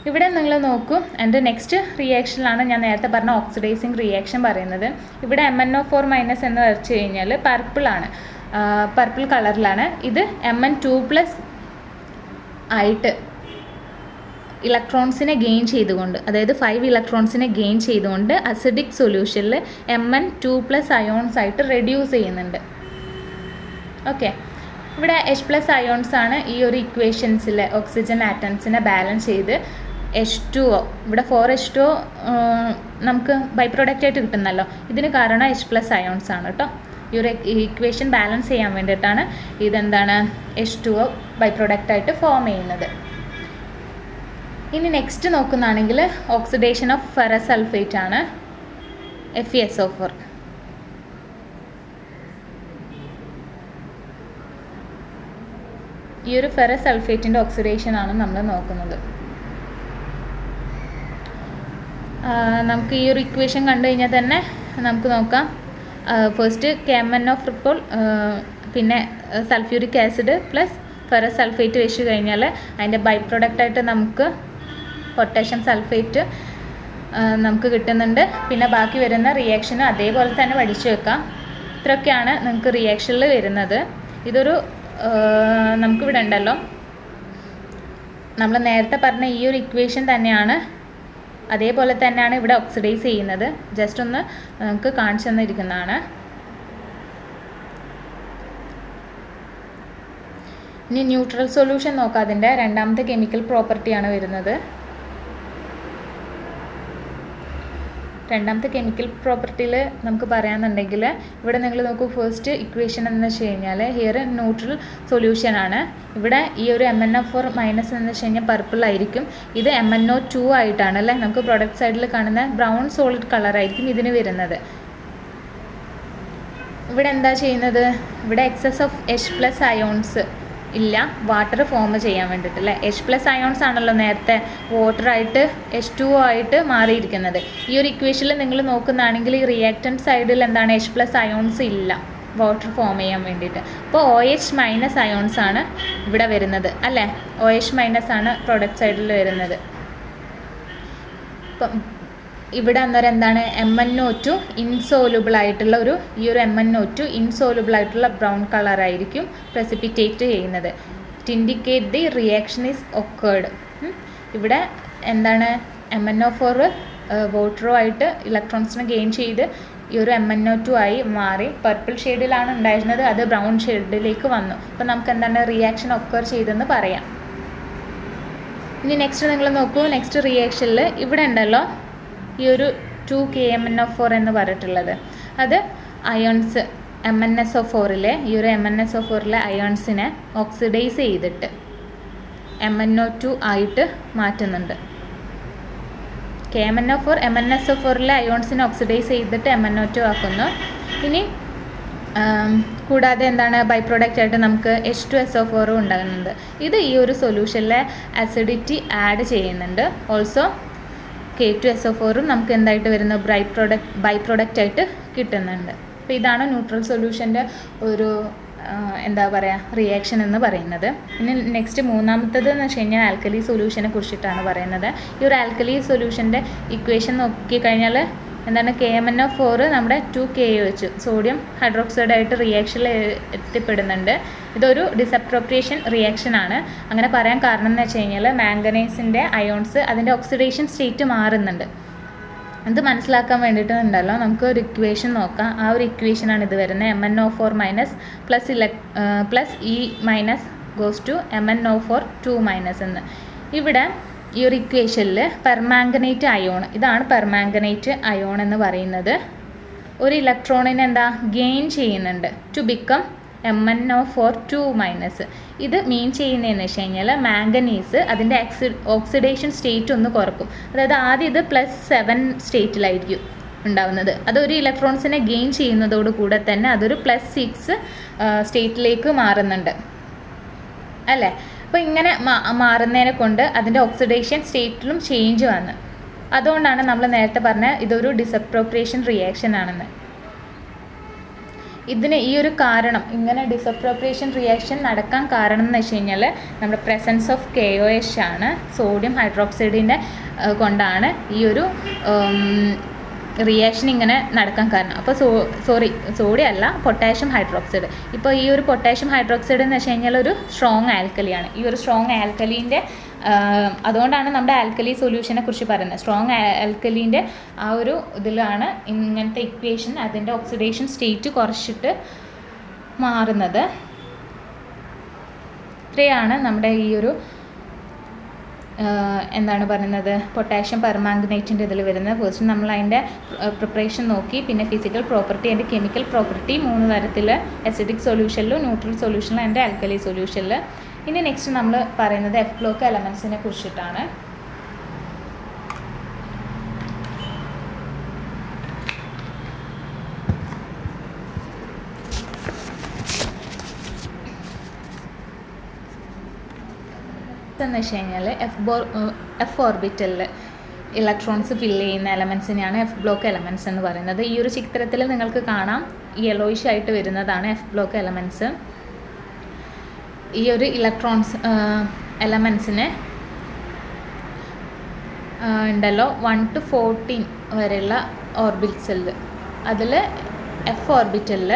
ഇവിടെ നിങ്ങൾ നോക്കൂ, എൻ്റെ നെക്സ്റ്റ് റിയാക്ഷനിലാണ് ഞാൻ നേരത്തെ പറഞ്ഞ ഓക്സിഡൈസിങ് റിയാക്ഷൻ പറയുന്നത്. ഇവിടെ MnO4- എന്ന് വരച്ച് കഴിഞ്ഞാൽ പർപ്പിൾ കളറിലാണ്. ഇത് Mn2+ ആയിട്ട് ഇലക്ട്രോൺസിനെ ഗെയിൻ ചെയ്തുകൊണ്ട്, അതായത് 5 ഇലക്ട്രോൺസിനെ ഗെയിൻ ചെയ്തുകൊണ്ട് അസിഡിക് സൊല്യൂഷനിൽ Mn2+ അയോൺസ് ആയിട്ട് റെഡ്യൂസ് ചെയ്യുന്നുണ്ട്. ഓക്കെ, ഇവിടെ H+ അയോൺസ് ആണ് ഈ ഒരു ഇക്വേഷൻസിൽ ഓക്സിജൻ ആറ്റംസിനെ ബാലൻസ് ചെയ്ത് H2O, ഇവിടെ 4H2O നമുക്ക് ബൈ പ്രൊഡക്റ്റ് ആയിട്ട് കിട്ടുന്നല്ലോ. ഇതിന് കാരണം H+ അയോൺസ് ആണ് കേട്ടോ. ഈ ഒരു ഇക്വേഷൻ ബാലൻസ് ചെയ്യാൻ വേണ്ടിയിട്ടാണ് ഇതെന്താണ് H2O ബൈ പ്രൊഡക്റ്റ് ആയിട്ട് ഫോം ചെയ്യുന്നത്. ഇനി നെക്സ്റ്റ് നോക്കുന്നതാണെങ്കിൽ ഓക്സിഡേഷൻ ഓഫ് ഫെറസ് സൾഫേറ്റ് ആണ്, FeSO4. ഈ ഒരു ഫെറസ് സൾഫേറ്റിൻ്റെ ഓക്സിഡേഷൻ ആണ് നമ്മൾ നോക്കുന്നത്. നമുക്ക് ഈ ഒരു ഇക്വേഷൻ കണ്ടു കഴിഞ്ഞാൽ തന്നെ നമുക്ക് നോക്കാം. ഫസ്റ്റ് KMnO4 പിന്നെ sulphuric acid plus ferrous sulphate വെച്ച് കഴിഞ്ഞാൽ അതിൻ്റെ ബൈ പ്രൊഡക്റ്റായിട്ട് നമുക്ക് പൊട്ടാഷ്യം സൾഫേറ്റ് നമുക്ക് കിട്ടുന്നുണ്ട്. പിന്നെ ബാക്കി വരുന്ന റിയാക്ഷന് അതേപോലെ തന്നെ പഠിച്ചു വെക്കാം. ഇത്രയൊക്കെയാണ് നിങ്ങൾക്ക് റിയാക്ഷനിൽ വരുന്നത്. ഇതൊരു നമുക്കിവിടെ ഉണ്ടല്ലോ, നമ്മൾ നേരത്തെ പറഞ്ഞ ഈ ഒരു ഇക്വേഷൻ തന്നെയാണ്, അതേപോലെ തന്നെയാണ് ഇവിടെ ഓക്സിഡൈസ് ചെയ്യുന്നത്. ജസ്റ്റ് ഒന്ന് നമുക്ക് കാണിച്ചു തന്നിരിക്കുന്നതാണ്. ഇനി ന്യൂട്രൽ സൊല്യൂഷൻ നോക്കാം. അതിൻ്റെ രണ്ടാമത്തെ കെമിക്കൽ പ്രോപ്പർട്ടിയാണ് വരുന്നത്. രണ്ടാമത്തെ കെമിക്കൽ പ്രോപ്പർട്ടിയിൽ നമുക്ക് പറയാമെന്നുണ്ടെങ്കിൽ ഇവിടെ നിങ്ങൾ നോക്കൂ, ഫസ്റ്റ് ഇക്വേഷൻ എന്ന് വെച്ച് കഴിഞ്ഞാൽ ഹിയർ ന്യൂട്രൽ സൊല്യൂഷനാണ്. ഇവിടെ ഈ ഒരു MnO4- എന്ന് വെച്ച് കഴിഞ്ഞാൽ പർപ്പിൾ ആയിരിക്കും. ഇത് MnO2 ആയിട്ടാണ് അല്ലേ, നമുക്ക് പ്രൊഡക്റ്റ് സൈഡിൽ കാണുന്ന ബ്രൗൺ സോളിഡ് കളറായിരിക്കും ഇതിന് വരുന്നത്. ഇവിടെ എന്താ ചെയ്യുന്നത്, ഇവിടെ എക്സസ് ഓഫ് H+ അയോൺസ് ഇല്ല, വാട്ടർ ഫോം ചെയ്യാൻ വേണ്ടിയിട്ട് അല്ലേ. H+ അയോൺസ് ആണല്ലോ നേരത്തെ വാട്ടറായിട്ട് H2O ആയിട്ട് മാറിയിരിക്കുന്നത്. ഈ ഒരു ഇക്വേഷനിൽ നിങ്ങൾ നോക്കുന്നതാണെങ്കിൽ ഈ റിയാക്റ്റൻറ്റ് സൈഡിൽ എന്താണ് H+ അയോൺസ് ഇല്ല വാട്ടർ ഫോം ചെയ്യാൻ വേണ്ടിയിട്ട്. അപ്പോൾ OH- അയോൺസ് ആണ് ഇവിടെ വരുന്നത് അല്ലേ. OH- ആണ് പ്രൊഡക്റ്റ് സൈഡിൽ വരുന്നത്. ഇപ്പം ഇവിടെ അന്നേരം എന്താണ് MnO2 ഇൻസോലുബിൾ ആയിട്ടുള്ള ഈ ഒരു MnO2 ഇൻസോലുബിൾ ആയിട്ടുള്ള ബ്രൗൺ കളറായിരിക്കും പ്രസിപ്പിറ്റേറ്റ് ചെയ്യുന്നത്. To indicate the reaction is occurred. ഇവിടെ എന്താണ് MnO4 വാട്ടറുമായിട്ട് ഇലക്ട്രോൺസിനെ ഗെയിൻ ചെയ്ത് ഈ ഒരു MnO2 ആയി മാറി പർപ്പിൾ ഷെയ്ഡിലാണ് ഉണ്ടായിരുന്നത്, അത് ബ്രൗൺ ഷെയ്ഡിലേക്ക് വന്നു. അപ്പോൾ നമുക്ക് എന്താണ് റിയാക്ഷൻ ഒക്കർ ചെയ്തെന്ന് പറയാം. ഇനി നെക്സ്റ്റ് നിങ്ങൾ നോക്കൂ, നെക്സ്റ്റ് റിയാക്ഷനിൽ ഇവിടെ ഉണ്ടല്ലോ ഈ ഒരു 2 KMnO4 എന്ന് പറഞ്ഞിട്ടുള്ളത്, അത് അയോൺസ് MnSO4-ലെ ഈ ഒരു MnSO4-ലെ അയോൺസിനെ ഓക്സിഡൈസ് ചെയ്തിട്ട് MnO2 ആയിട്ട് മാറ്റുന്നുണ്ട്. KMnO4 MnSO4-ലെ അയോൺസിനെ ഓക്സിഡൈസ് ചെയ്തിട്ട് MnO2 ആക്കുന്നു. ഇനി കൂടാതെ എന്താണ് ബൈ പ്രൊഡക്റ്റ് ആയിട്ട് നമുക്ക് H2SO4 ഉണ്ടാകുന്നുണ്ട്. ഇത് ഈ ഒരു സൊല്യൂഷനിലെ അസിഡിറ്റി ആഡ് ചെയ്യുന്നുണ്ട്. ഓൾസോ K2SO4 നമുക്ക് എന്തായിട്ട് വരുന്ന ബൈ പ്രൊഡക്റ്റ് ആയിട്ട് കിട്ടുന്നുണ്ട്. അപ്പോൾ ഇതാണ് ന്യൂട്രൽ സൊല്യൂഷൻ്റെ ഒരു എന്താ പറയുക റിയാക്ഷൻ എന്ന് പറയുന്നത്. ഇനി നെക്സ്റ്റ് മൂന്നാമത്തേത് എന്ന് വെച്ച് കഴിഞ്ഞാൽ ആൽക്കലി സൊല്യൂഷനെ കുറിച്ചിട്ടാണ് പറയുന്നത്. ഈ ഒരു ആൽക്കലി സൊല്യൂഷൻ്റെ ഇക്വേഷൻ നോക്കിക്കഴിഞ്ഞാൽ എന്താണ് KMnO4 നമ്മുടെ 2KOH സോഡിയം ഹൈഡ്രോക്സൈഡ് ആയിട്ട് റിയാക്ഷനിൽ എത്തിപ്പെടുന്നുണ്ട്. ഇതൊരു ഡിസപ്രോപ്രിയേഷൻ റിയാക്ഷൻ ആണ്. അങ്ങനെ പറയാൻ കാരണം എന്ന് വെച്ച് കഴിഞ്ഞാൽ മാംഗനൈസിൻ്റെ അയോൺസ് അതിൻ്റെ ഓക്സിഡേഷൻ സ്റ്റേറ്റ് മാറുന്നുണ്ട്. അത് മനസ്സിലാക്കാൻ വേണ്ടിയിട്ടുണ്ടല്ലോ നമുക്ക് ഒരു ഇക്വേഷൻ നോക്കാം. ആ ഒരു ഇക്വേഷനാണ് ഇത് വരുന്നത്. MnO4- plus E- goes to MnO4 2- എന്ന്. ഇവിടെ ഈ ഒരു ഇക്വേഷനിൽ പെർമാംഗനേറ്റ് അയോൺ, ഇതാണ് പെർമാംഗനേറ്റ് അയോൺ എന്ന് പറയുന്നത്. ഒരു ഇലക്ട്രോണിനെ എന്താ ഗെയിൻ ചെയ്യുന്നുണ്ട് ടു ബിക്കം MnO4 2-. ഇത് മീൻ ചെയ്യുന്നതെന്ന് വെച്ച് കഴിഞ്ഞാൽ മാംഗനീസ് അതിൻ്റെ ഓക്സിഡേഷൻ സ്റ്റേറ്റ് ഒന്ന് കുറക്കും. അതായത് ആദ്യം ഇത് +7 സ്റ്റേറ്റിലായിരിക്കും ഉണ്ടാവുന്നത്. അതൊരു ഇലക്ട്രോൺസിനെ ഗെയിൻ ചെയ്യുന്നതോടുകൂടെ തന്നെ അതൊരു +6 സ്റ്റേറ്റിലേക്ക് മാറുന്നുണ്ട് അല്ലേ. അപ്പോൾ ഇങ്ങനെ മാറുന്നതിനെ കൊണ്ട് അതിൻ്റെ ഓക്സിഡേഷൻ സ്റ്റേറ്റിലും ചേഞ്ച് വന്ന്, അതുകൊണ്ടാണ് നമ്മൾ നേരത്തെ പറഞ്ഞ ഇതൊരു ഡിസപ്രോപ്രിയേഷൻ റിയാക്ഷൻ ആണെന്ന്. ഇതിന് ഈ ഒരു കാരണം, ഇങ്ങനെ ഡിസപ്രോപ്രിയേഷൻ റിയാക്ഷൻ നടക്കാൻ കാരണം എന്ന് വെച്ച് കഴിഞ്ഞാൽ നമ്മുടെ പ്രസൻസ് ഓഫ് KOH ആണ്, സോഡിയം ഹൈഡ്രോക്സൈഡിൻ്റെ കൊണ്ടാണ് ഈ ഒരു റിയാക്ഷൻ ഇങ്ങനെ നടക്കാൻ കാരണം. അപ്പോൾ സോഡിയം അല്ല, പൊട്ടാഷ്യം ഹൈഡ്രോക്സൈഡ്. ഇപ്പോൾ ഈ ഒരു പൊട്ടാഷ്യം ഹൈഡ്രോക്സൈഡ് എന്ന് വെച്ച് കഴിഞ്ഞാൽ ഒരു സ്ട്രോങ് ആൽക്കലിയാണ്. ഈ ഒരു സ്ട്രോങ് ആൽക്കലീൻ്റെ അതുകൊണ്ടാണ് നമ്മുടെ ആൽക്കലി സൊല്യൂഷനെ കുറിച്ച് പറയുന്നത്. സ്ട്രോങ് ആൽക്കലീൻ്റെ ആ ഒരു ഇതിലാണ് ഇങ്ങനത്തെ ഇക്വേഷൻ അതിൻ്റെ ഓക്സിഡേഷൻ സ്റ്റേറ്റ് കുറച്ചിട്ട് മാറുന്നത്. ഇത്രയാണ് നമ്മുടെ ഈ ഒരു എന്താണ് പറയുന്നത് പൊട്ടാഷ്യം പെർമാംഗനേറ്റിൻ്റെ ഇതിൽ വരുന്നത്. ഫസ്റ്റ് നമ്മൾ അതിൻ്റെ പ്രിപ്പറേഷൻ നോക്കി, പിന്നെ physical property and chemical property 3 തരത്തിൽ, അസിഡിക് സൊല്യൂഷനിലും ന്യൂട്രൽ സൊല്യൂഷനിലും ആൻഡ് ആൽക്കലി സൊല്യൂഷനിൽ. ഇനി നെക്സ്റ്റ് നമ്മൾ പറയുന്നത് F ബ്ലോക്ക് എലമെൻസിനെ കുറിച്ചിട്ടാണ്. എന്ന് വെച്ച് കഴിഞ്ഞാൽ എഫ് ഓർബിറ്റലിൽ ഇലക്ട്രോൺസ് ഫില്ല് ചെയ്യുന്ന എലമെൻസിനെയാണ് F ബ്ലോക്ക് എലമെൻസ് എന്ന് പറയുന്നത്. ഈ ഒരു ചിത്രത്തിൽ നിങ്ങൾക്ക് കാണാം, യെലോയിഷ് ആയിട്ട് വരുന്നതാണ് F ബ്ലോക്ക് എലമെൻസ്. ഈ ഒരു ഇലക്ട്രോൺസ് എലമെൻസിന് ഉണ്ടല്ലോ 1 to 14 വരെയുള്ള ഓർബിറ്റ്സിൽ, അതിൽ F ഓർബിറ്റലിൽ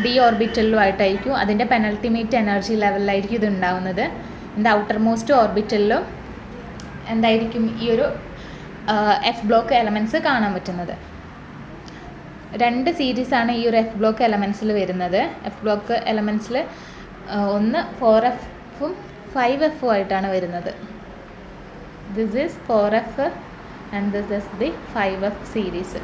D ഓർബിറ്റലിലുമായിട്ടായിരിക്കും അതിൻ്റെ പെനൾട്ടിമേറ്റ് എനർജി ലെവലിലായിരിക്കും ഇത് ഉണ്ടാവുന്നത്. ഇതിൻ്റെ ഔട്ടർ മോസ്റ്റ് ഓർബിറ്റലിലും എന്തായിരിക്കും ഈ ഒരു F ബ്ലോക്ക് എലമെൻസ് കാണാൻ പറ്റുന്നത്. 2 സീരീസാണ് ഈ ഒരു F ബ്ലോക്ക് എലമെൻസിൽ വരുന്നത്. F ബ്ലോക്ക് എലമെൻസിൽ ഒന്ന് 4Fഉം 5Fഉം ആയിട്ടാണ് വരുന്നത്. This is 4F and this is the 5F series.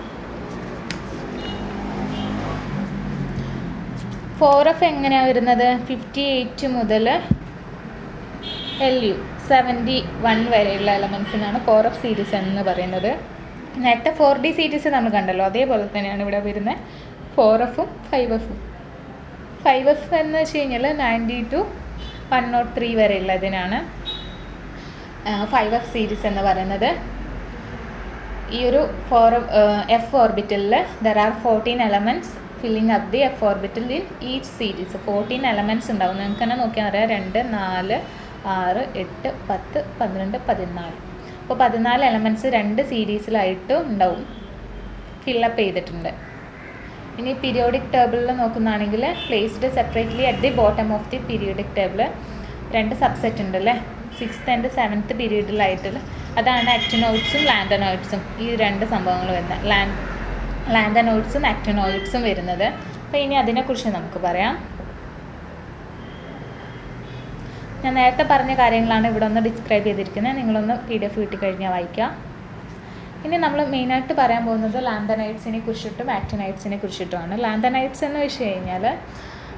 4F എങ്ങനെയാണ് വരുന്നത്? 58 മുതൽ LU 71 വരെയുള്ള എലമെൻസിനാണ് 4F സീരീസ് എന്ന് പറയുന്നത്. നേരത്തെ 4D സീരീസ് നമ്മൾ കണ്ടല്ലോ, അതേപോലെ തന്നെയാണ് ഇവിടെ വരുന്നത് 4Fഉം 5Fഉം. 5F എന്ന് വെച്ച് കഴിഞ്ഞാൽ 90 to 103 വരെയുള്ളതിനാണ് 5F സീരീസ് എന്ന് പറയുന്നത്. ഈ ഒരു F ഓർബിറ്റലിൽ there are 14 elements filling up the F orbital in each series. 14 elements ഉണ്ടാവും. നിങ്ങൾക്ക് തന്നെ നോക്കിയാൽ അറിയാം, 2, 4, 6, 8, 10, 12, 14. അപ്പോൾ 14 എലമെൻറ്റ്സ് 2 സീരീസിലായിട്ട് ഉണ്ടാവും, ഫില്ലപ്പ് ചെയ്തിട്ടുണ്ട്. ഇനി പീരിയോഡിക് ടേബിളിൽ നോക്കുന്നതാണെങ്കിൽ placed separately at the bottom of the periodic table 2 subset ഉണ്ട് അല്ലേ, 6th and 7th പീരീഡിലായിട്ടുള്ള. അതാണ് ആക്റ്റിനോയിഡ്സും ലാന്തനോയിഡ്സും, ഈ 2 സംഭവങ്ങൾ വരുന്നത്. ലാന്തനോയിഡ്സും ആക്റ്റിനോയിഡ്സും വരുന്നത്. അപ്പോൾ ഇനി അതിനെക്കുറിച്ച് നമുക്ക് പറയാം. ഞാൻ നേരത്തെ പറഞ്ഞ കാര്യങ്ങളാണ് ഇവിടെ ഒന്ന് ഡിസ്ക്രൈബ് ചെയ്തിരിക്കുന്നത്. നിങ്ങളൊന്ന് PDF കിട്ടിക്കഴിഞ്ഞാൽ വായിക്കാം. ഇനി നമ്മൾ മെയിനായിട്ട് പറയാൻ പോകുന്നത് ലാന്തനൈഡ്സിനെ കുറിച്ചിട്ടും ആക്റ്റിനൈഡ്സിനെ കുറിച്ചിട്ടുമാണ്. ലാന്തനൈഡ്സ് എന്ന് വെച്ച് കഴിഞ്ഞാൽ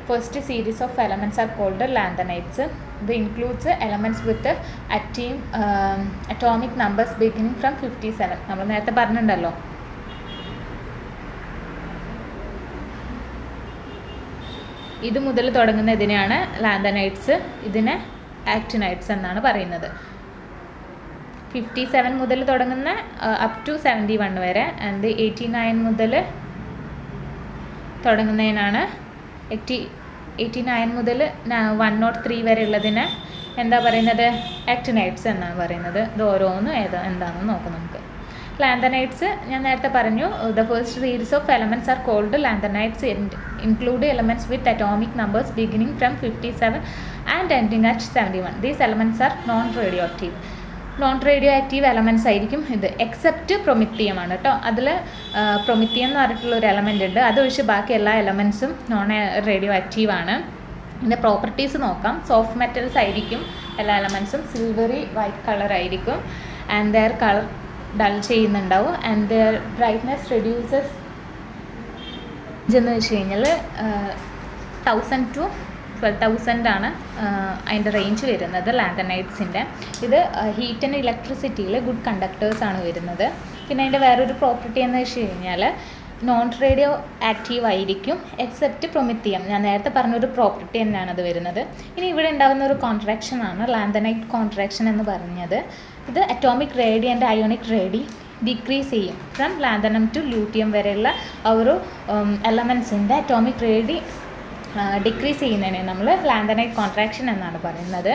first series of elements are called lanthanides. ഇത് includes elements with atomic numbers beginning from 57. നമ്മൾ നേരത്തെ പറഞ്ഞിട്ടുണ്ടല്ലോ. ഇത് മുതൽ തുടങ്ങുന്ന ഇതിനെയാണ് ലാന്തനൈഡ്സ്, ഇതിനെ ആക്റ്റിനൈഡ്സ് എന്നാണ് പറയുന്നത്. 57 മുതൽ തുടങ്ങുന്ന അപ് ടു 71 വരെ, ആൻഡ് 89 മുതൽ തുടങ്ങുന്നതിനാണ് 89 മുതൽ 103 വരെ ഉള്ളതിന് എന്താ പറയുന്നത്? ആക്റ്റിനൈഡ്സ് എന്നാണ് പറയുന്നത്. ഇത് ഓരോന്നും എന്താണെന്ന് നോക്കാം നമുക്ക്. ലാന്തനൈഡ്സ് ഞാൻ നേരത്തെ പറഞ്ഞു, the first series of elements are called lanthanides include elements with atomic numbers beginning from 57 and ending at 71. These elements are non-radioactive. Non-radioactive elements ആയിരിക്കും ഇത്, എക്സെപ്റ്റ് പ്രൊമിത്തിയം ആണ് കേട്ടോ. അതിൽ പ്രൊമിത്തിയം എന്ന് പറഞ്ഞിട്ടുള്ളൊരു എലമെൻ്റ് ഉണ്ട്, അതൊഴിച്ച് ബാക്കി എല്ലാ എലമെൻറ്റ്സും നോൺ റേഡിയോ ആക്റ്റീവ് ആണ്. ഇതിൻ്റെ പ്രോപ്പർട്ടീസ് നോക്കാം. സോഫ്റ്റ് മെറ്റൽസ് ആയിരിക്കും എല്ലാ എലമെൻറ്റ്സും, സിൽവറി വൈറ്റ് കളർ ആയിരിക്കും, ആൻഡ് ദെയർ കളർ ഡൾ ചെയ്യുന്നുണ്ടാവും, ആൻഡ് ദെയർ ബ്രൈറ്റ്നെസ് റെഡ്യൂസസ് എന്ന് വെച്ച് കഴിഞ്ഞാൽ 1000 to 12,000 ആണ് അതിൻ്റെ റേഞ്ച് വരുന്നത് ലാന്തനൈറ്റ്സിൻ്റെ. ഇത് ഹീറ്റ് ആൻഡ് ഇലക്ട്രിസിറ്റിയിൽ ഗുഡ് കണ്ടക്ടേഴ്സാണ് വരുന്നത്. പിന്നെ അതിൻ്റെ വേറൊരു പ്രോപ്പർട്ടി എന്ന് വെച്ച് കഴിഞ്ഞാൽ നോൺ റേഡിയോ ആക്റ്റീവ് ആയിരിക്കും എക്സെപ്റ്റ് പ്രൊമിത്തിയം. ഞാൻ നേരത്തെ പറഞ്ഞൊരു പ്രോപ്പർട്ടി തന്നെയാണ് അത് വരുന്നത്. ഇനി ഇവിടെ ഉണ്ടാകുന്ന ഒരു കോൺട്രാക്ഷനാണ് ലാന്തനൈറ്റ് കോൺട്രാക്ഷൻ എന്ന് പറഞ്ഞത്. ഇത് atomic ready and ionic ready decrease ചെയ്യും. ഫ്രം ലാന്തനം ടു ലൂട്ടിയം വരെയുള്ള ആ ഒരു എലമെൻസിൻ്റെ അറ്റോമിക് റേഡി ഡിക്രീസ് ചെയ്യുന്നതിനെ നമ്മൾ ലാന്തനൈറ്റ് കോൺട്രാക്ഷൻ എന്നാണ് പറയുന്നത്.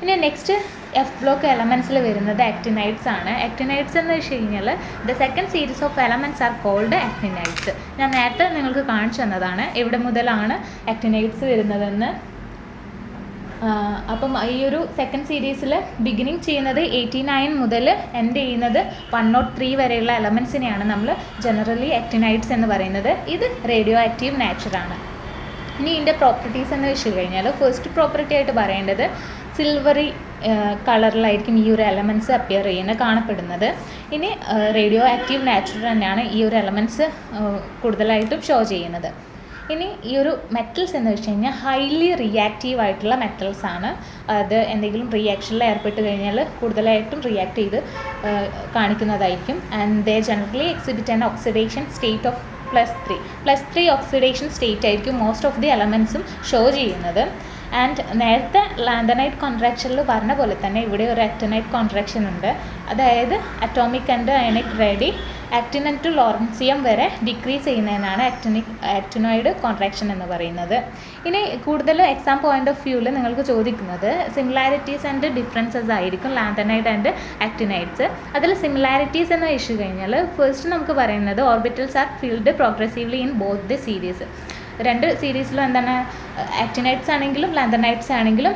ഇനി നെക്സ്റ്റ് എഫ് ബ്ലോക്ക് എലമെൻസിൽ വരുന്നത് ആക്ടിനൈറ്റ്സ് ആണ്. ആക്ടിനൈറ്റ്സ് എന്ന് വെച്ച് കഴിഞ്ഞാൽ the second series of elements are called actinides. ഞാൻ നേരത്തെ നിങ്ങൾക്ക് കാണിച്ചു തന്നതാണ് എവിടെ മുതലാണ് ആക്ടിനൈറ്റ്സ് വരുന്നതെന്ന്. അപ്പം ഈ ഒരു സെക്കൻഡ് സീരീസിൽ ബിഗിനിങ് ചെയ്യുന്നത് 89 മുതൽ എൻഡ് ചെയ്യുന്നത് 103 വരെയുള്ള എലമെൻസിനെയാണ് നമ്മൾ ജനറലി ആക്ടിനൈറ്റ്സ് എന്ന് പറയുന്നത്. ഇത് റേഡിയോ ആക്റ്റീവ് നേച്ചറാണ്. ഇനി ഇതിൻ്റെ പ്രോപ്പർട്ടീസ് എന്ന് വെച്ച് കഴിഞ്ഞാൽ ഫസ്റ്റ് പ്രോപ്പർട്ടി ആയിട്ട് പറയേണ്ടത് സിൽവറി കളറിലായിരിക്കും ഈ ഒരു എലമെൻറ്റ്സ് അപ്പിയർ ചെയ്യുന്നത് കാണപ്പെടുന്നത്. ഇനി റേഡിയോ ആക്റ്റീവ് നേച്ചർ തന്നെയാണ് ഈ ഒരു എലമെൻറ്റ്സ് കൂടുതലായിട്ടും ഷോ ചെയ്യുന്നത്. ഇനി ഈ ഒരു മെറ്റൽസ് എന്ന് വെച്ച് കഴിഞ്ഞാൽ ഹൈലി റിയാക്റ്റീവ് ആയിട്ടുള്ള മെറ്റൽസ് ആണ്. അത് എന്തെങ്കിലും റിയാക്ഷനിൽ ഏർപ്പെട്ട് കഴിഞ്ഞാൽ കൂടുതലായിട്ടും റിയാക്ട് ചെയ്ത് കാണിക്കുന്നതായിരിക്കും. And they generally exhibit an oxidation state of +3 oxidation state ആയിരിക്കും മോസ്റ്റ് ഓഫ് ദി എലമെൻറ്റ്സും ഷോ ചെയ്യുന്നത്. ആൻഡ് നേരത്തെ ലാന്തനൈറ്റ് കോൺട്രാക്ഷനിൽ പറഞ്ഞ പോലെ തന്നെ ഇവിടെ ഒരു ആക്ടിനൈറ്റ് കോൺട്രാക്ഷൻ ഉണ്ട്. അതായത് atomic and ionic radii actinium to lawrencium വരെ ഡിക്രീസ് ചെയ്യുന്നതിനാണ് ആക്ടിനോയിഡ് കോൺട്രാക്ഷൻ എന്ന് പറയുന്നത്. ഇനി കൂടുതലും എക്സാം പോയിന്റ് ഓഫ് വ്യൂവിൽ നിങ്ങൾക്ക് ചോദിക്കുന്നത് സിമിലാരിറ്റീസ് ആൻഡ് ഡിഫറൻസസ് ആയിരിക്കും ലാന്തനൈറ്റ് ആൻഡ് ആക്ടിനൈറ്റ്സ്. അതിൽ സിമിലാരിറ്റീസ് എന്ന് വെച്ച് കഴിഞ്ഞാൽ ഫസ്റ്റ് നമുക്ക് പറയുന്നത് orbitals are filled progressively in both the series. രണ്ട് സീരീസിലും എന്താണ് ആക്ടിനൈറ്റ്സ് ആണെങ്കിലും ലാന്തനൈറ്റ്സ് ആണെങ്കിലും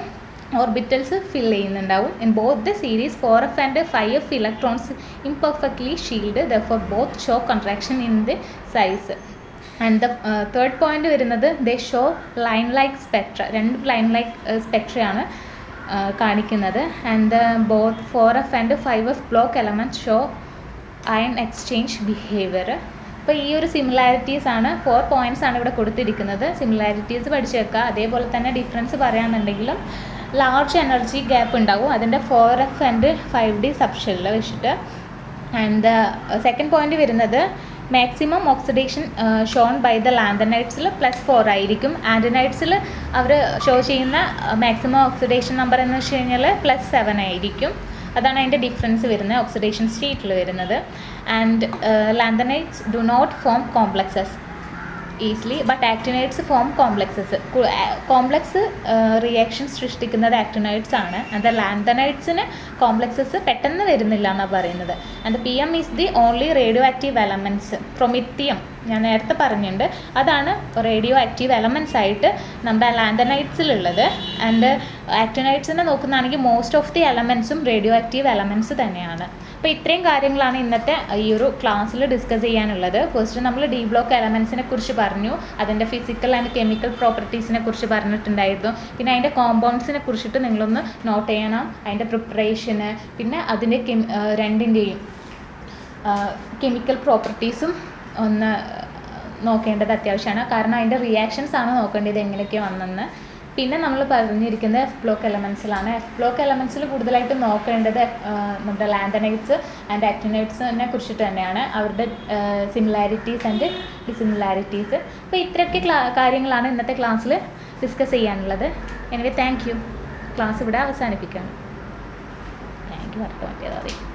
ഓർബിറ്റൽസ് ഫിൽ ചെയ്യുന്നുണ്ടാവും. In both the series 4f and 5f electrons imperfectly shield therefore both show contraction in the size. And the third point വരുന്നത് they show line like spectra. രണ്ട് line like സ്പെക്ട്രയാണ് കാണിക്കുന്നത്. And both 4f and 5f block elements show ion exchange behaviour. അപ്പോൾ ഈ ഒരു similarities ആണ് 4 points ആണ് ഇവിടെ കൊടുത്തിരിക്കുന്നത്. സിമിലാരിറ്റീസ് പഠിച്ചു വെക്കുക. അതേപോലെ തന്നെ ഡിഫറൻസ് പറയുകയാണെന്നുണ്ടെങ്കിലും ലാർജ് എനർജി ഗ്യാപ്പ് ഉണ്ടാവും അതിൻ്റെ 4f ആൻഡ് 5d സബ്ഷെല്ലിൽ വെച്ചിട്ട്. ആൻഡ് സെക്കൻഡ് പോയിന്റ് വരുന്നത് maximum oxidation shown by the ലാന്തനൈറ്റ്സിൽ +4 ആയിരിക്കും. ആൻറ്റിനൈറ്റ്സിൽ അവർ ഷോ ചെയ്യുന്ന മാക്സിമം ഓക്സിഡേഷൻ നമ്പർ എന്ന് വെച്ച് കഴിഞ്ഞാൽ +7 ആയിരിക്കും. അതാണ് അതിൻ്റെ ഡിഫറൻസ് വരുന്നത് ഓക്സിഡേഷൻ സ്റ്റേറ്റിൽ വരുന്നത്. And lanthanides do not form complexes easily but actinides form complexes. Complex reaction സൃഷ്ടിക്കുന്നത് ആക്ടിനൈറ്റ്സ് ആണ്. ആൻഡ് ലാന്തനൈറ്റ്സിന് കോംപ്ലക്സസ് പെട്ടെന്ന് വരുന്നില്ല എന്നാണ് പറയുന്നത്. And PM is the only radioactive elements. Promethium ഞാൻ നേരത്തെ പറഞ്ഞിട്ടുണ്ട്, അതാണ് റേഡിയോ ആക്റ്റീവ് എലമെൻറ്റ്സ് ആയിട്ട് നമ്മുടെ ലാന്തനൈറ്റ്സിലുള്ളത്. ആൻഡ് ആക്ടിനൈറ്റ്സിനെ നോക്കുന്നതാണെങ്കിൽ മോസ്റ്റ് ഓഫ് ദി എലമെൻറ്റ്സും റേഡിയോ ആക്റ്റീവ് എലമെൻറ്റ്സ് തന്നെയാണ്. അപ്പോൾ ഇത്രയും കാര്യങ്ങളാണ് ഇന്നത്തെ ഈ ഒരു ക്ലാസ്സിൽ ഡിസ്കസ് ചെയ്യാനുള്ളത്. ഫസ്റ്റ് നമ്മൾ ഡി ബ്ലോക്ക് എലമെൻറ്റ്സിനെ കുറിച്ച് പറഞ്ഞു, അതിൻ്റെ ഫിസിക്കൽ ആൻഡ് കെമിക്കൽ പ്രോപ്പർട്ടീസിനെ കുറിച്ച് പറഞ്ഞിട്ടുണ്ടായിരുന്നു. പിന്നെ അതിൻ്റെ കോമ്പൗണ്ട്സിനെ കുറിച്ചിട്ട് നിങ്ങളൊന്ന് നോട്ട് ചെയ്യണം, അതിൻ്റെ പ്രിപ്പറേഷന്, പിന്നെ അതിൻ്റെ രണ്ടിൻ്റെയും കെമിക്കൽ പ്രോപ്പർട്ടീസും ഒന്ന് നോക്കേണ്ടത് അത്യാവശ്യമാണ്. കാരണം അതിൻ്റെ റിയാക്ഷൻസ് ആണ് നോക്കേണ്ടത് എങ്ങനെയൊക്കെ വന്നെന്ന്. പിന്നെ നമ്മൾ പറഞ്ഞിരിക്കുന്നത് എഫ് ബ്ലോക്ക് എലമെൻസിലാണ്. എഫ് ബ്ലോക്ക് എലമെൻസിൽ കൂടുതലായിട്ട് നോക്കേണ്ടത് നമ്മുടെ ലാന്തനൈറ്റ്സ് ആൻഡ് ആക്ടിനൈറ്റ്സിനെ കുറിച്ചിട്ട് തന്നെയാണ്, അവരുടെ സിമിലാരിറ്റീസ് ആൻഡ് ഡിസിമിലാരിറ്റീസ്. അപ്പോൾ ഇത്രയൊക്കെ കാര്യങ്ങളാണ് ഇന്നത്തെ ക്ലാസ്സിൽ ഡിസ്കസ് ചെയ്യാനുള്ളത്. Anyway thank you. ക്ലാസ് ഇവിടെ അവസാനിപ്പിക്കുകയാണ്. Thank you. മറക്കാൻ പറ്റിയതാ.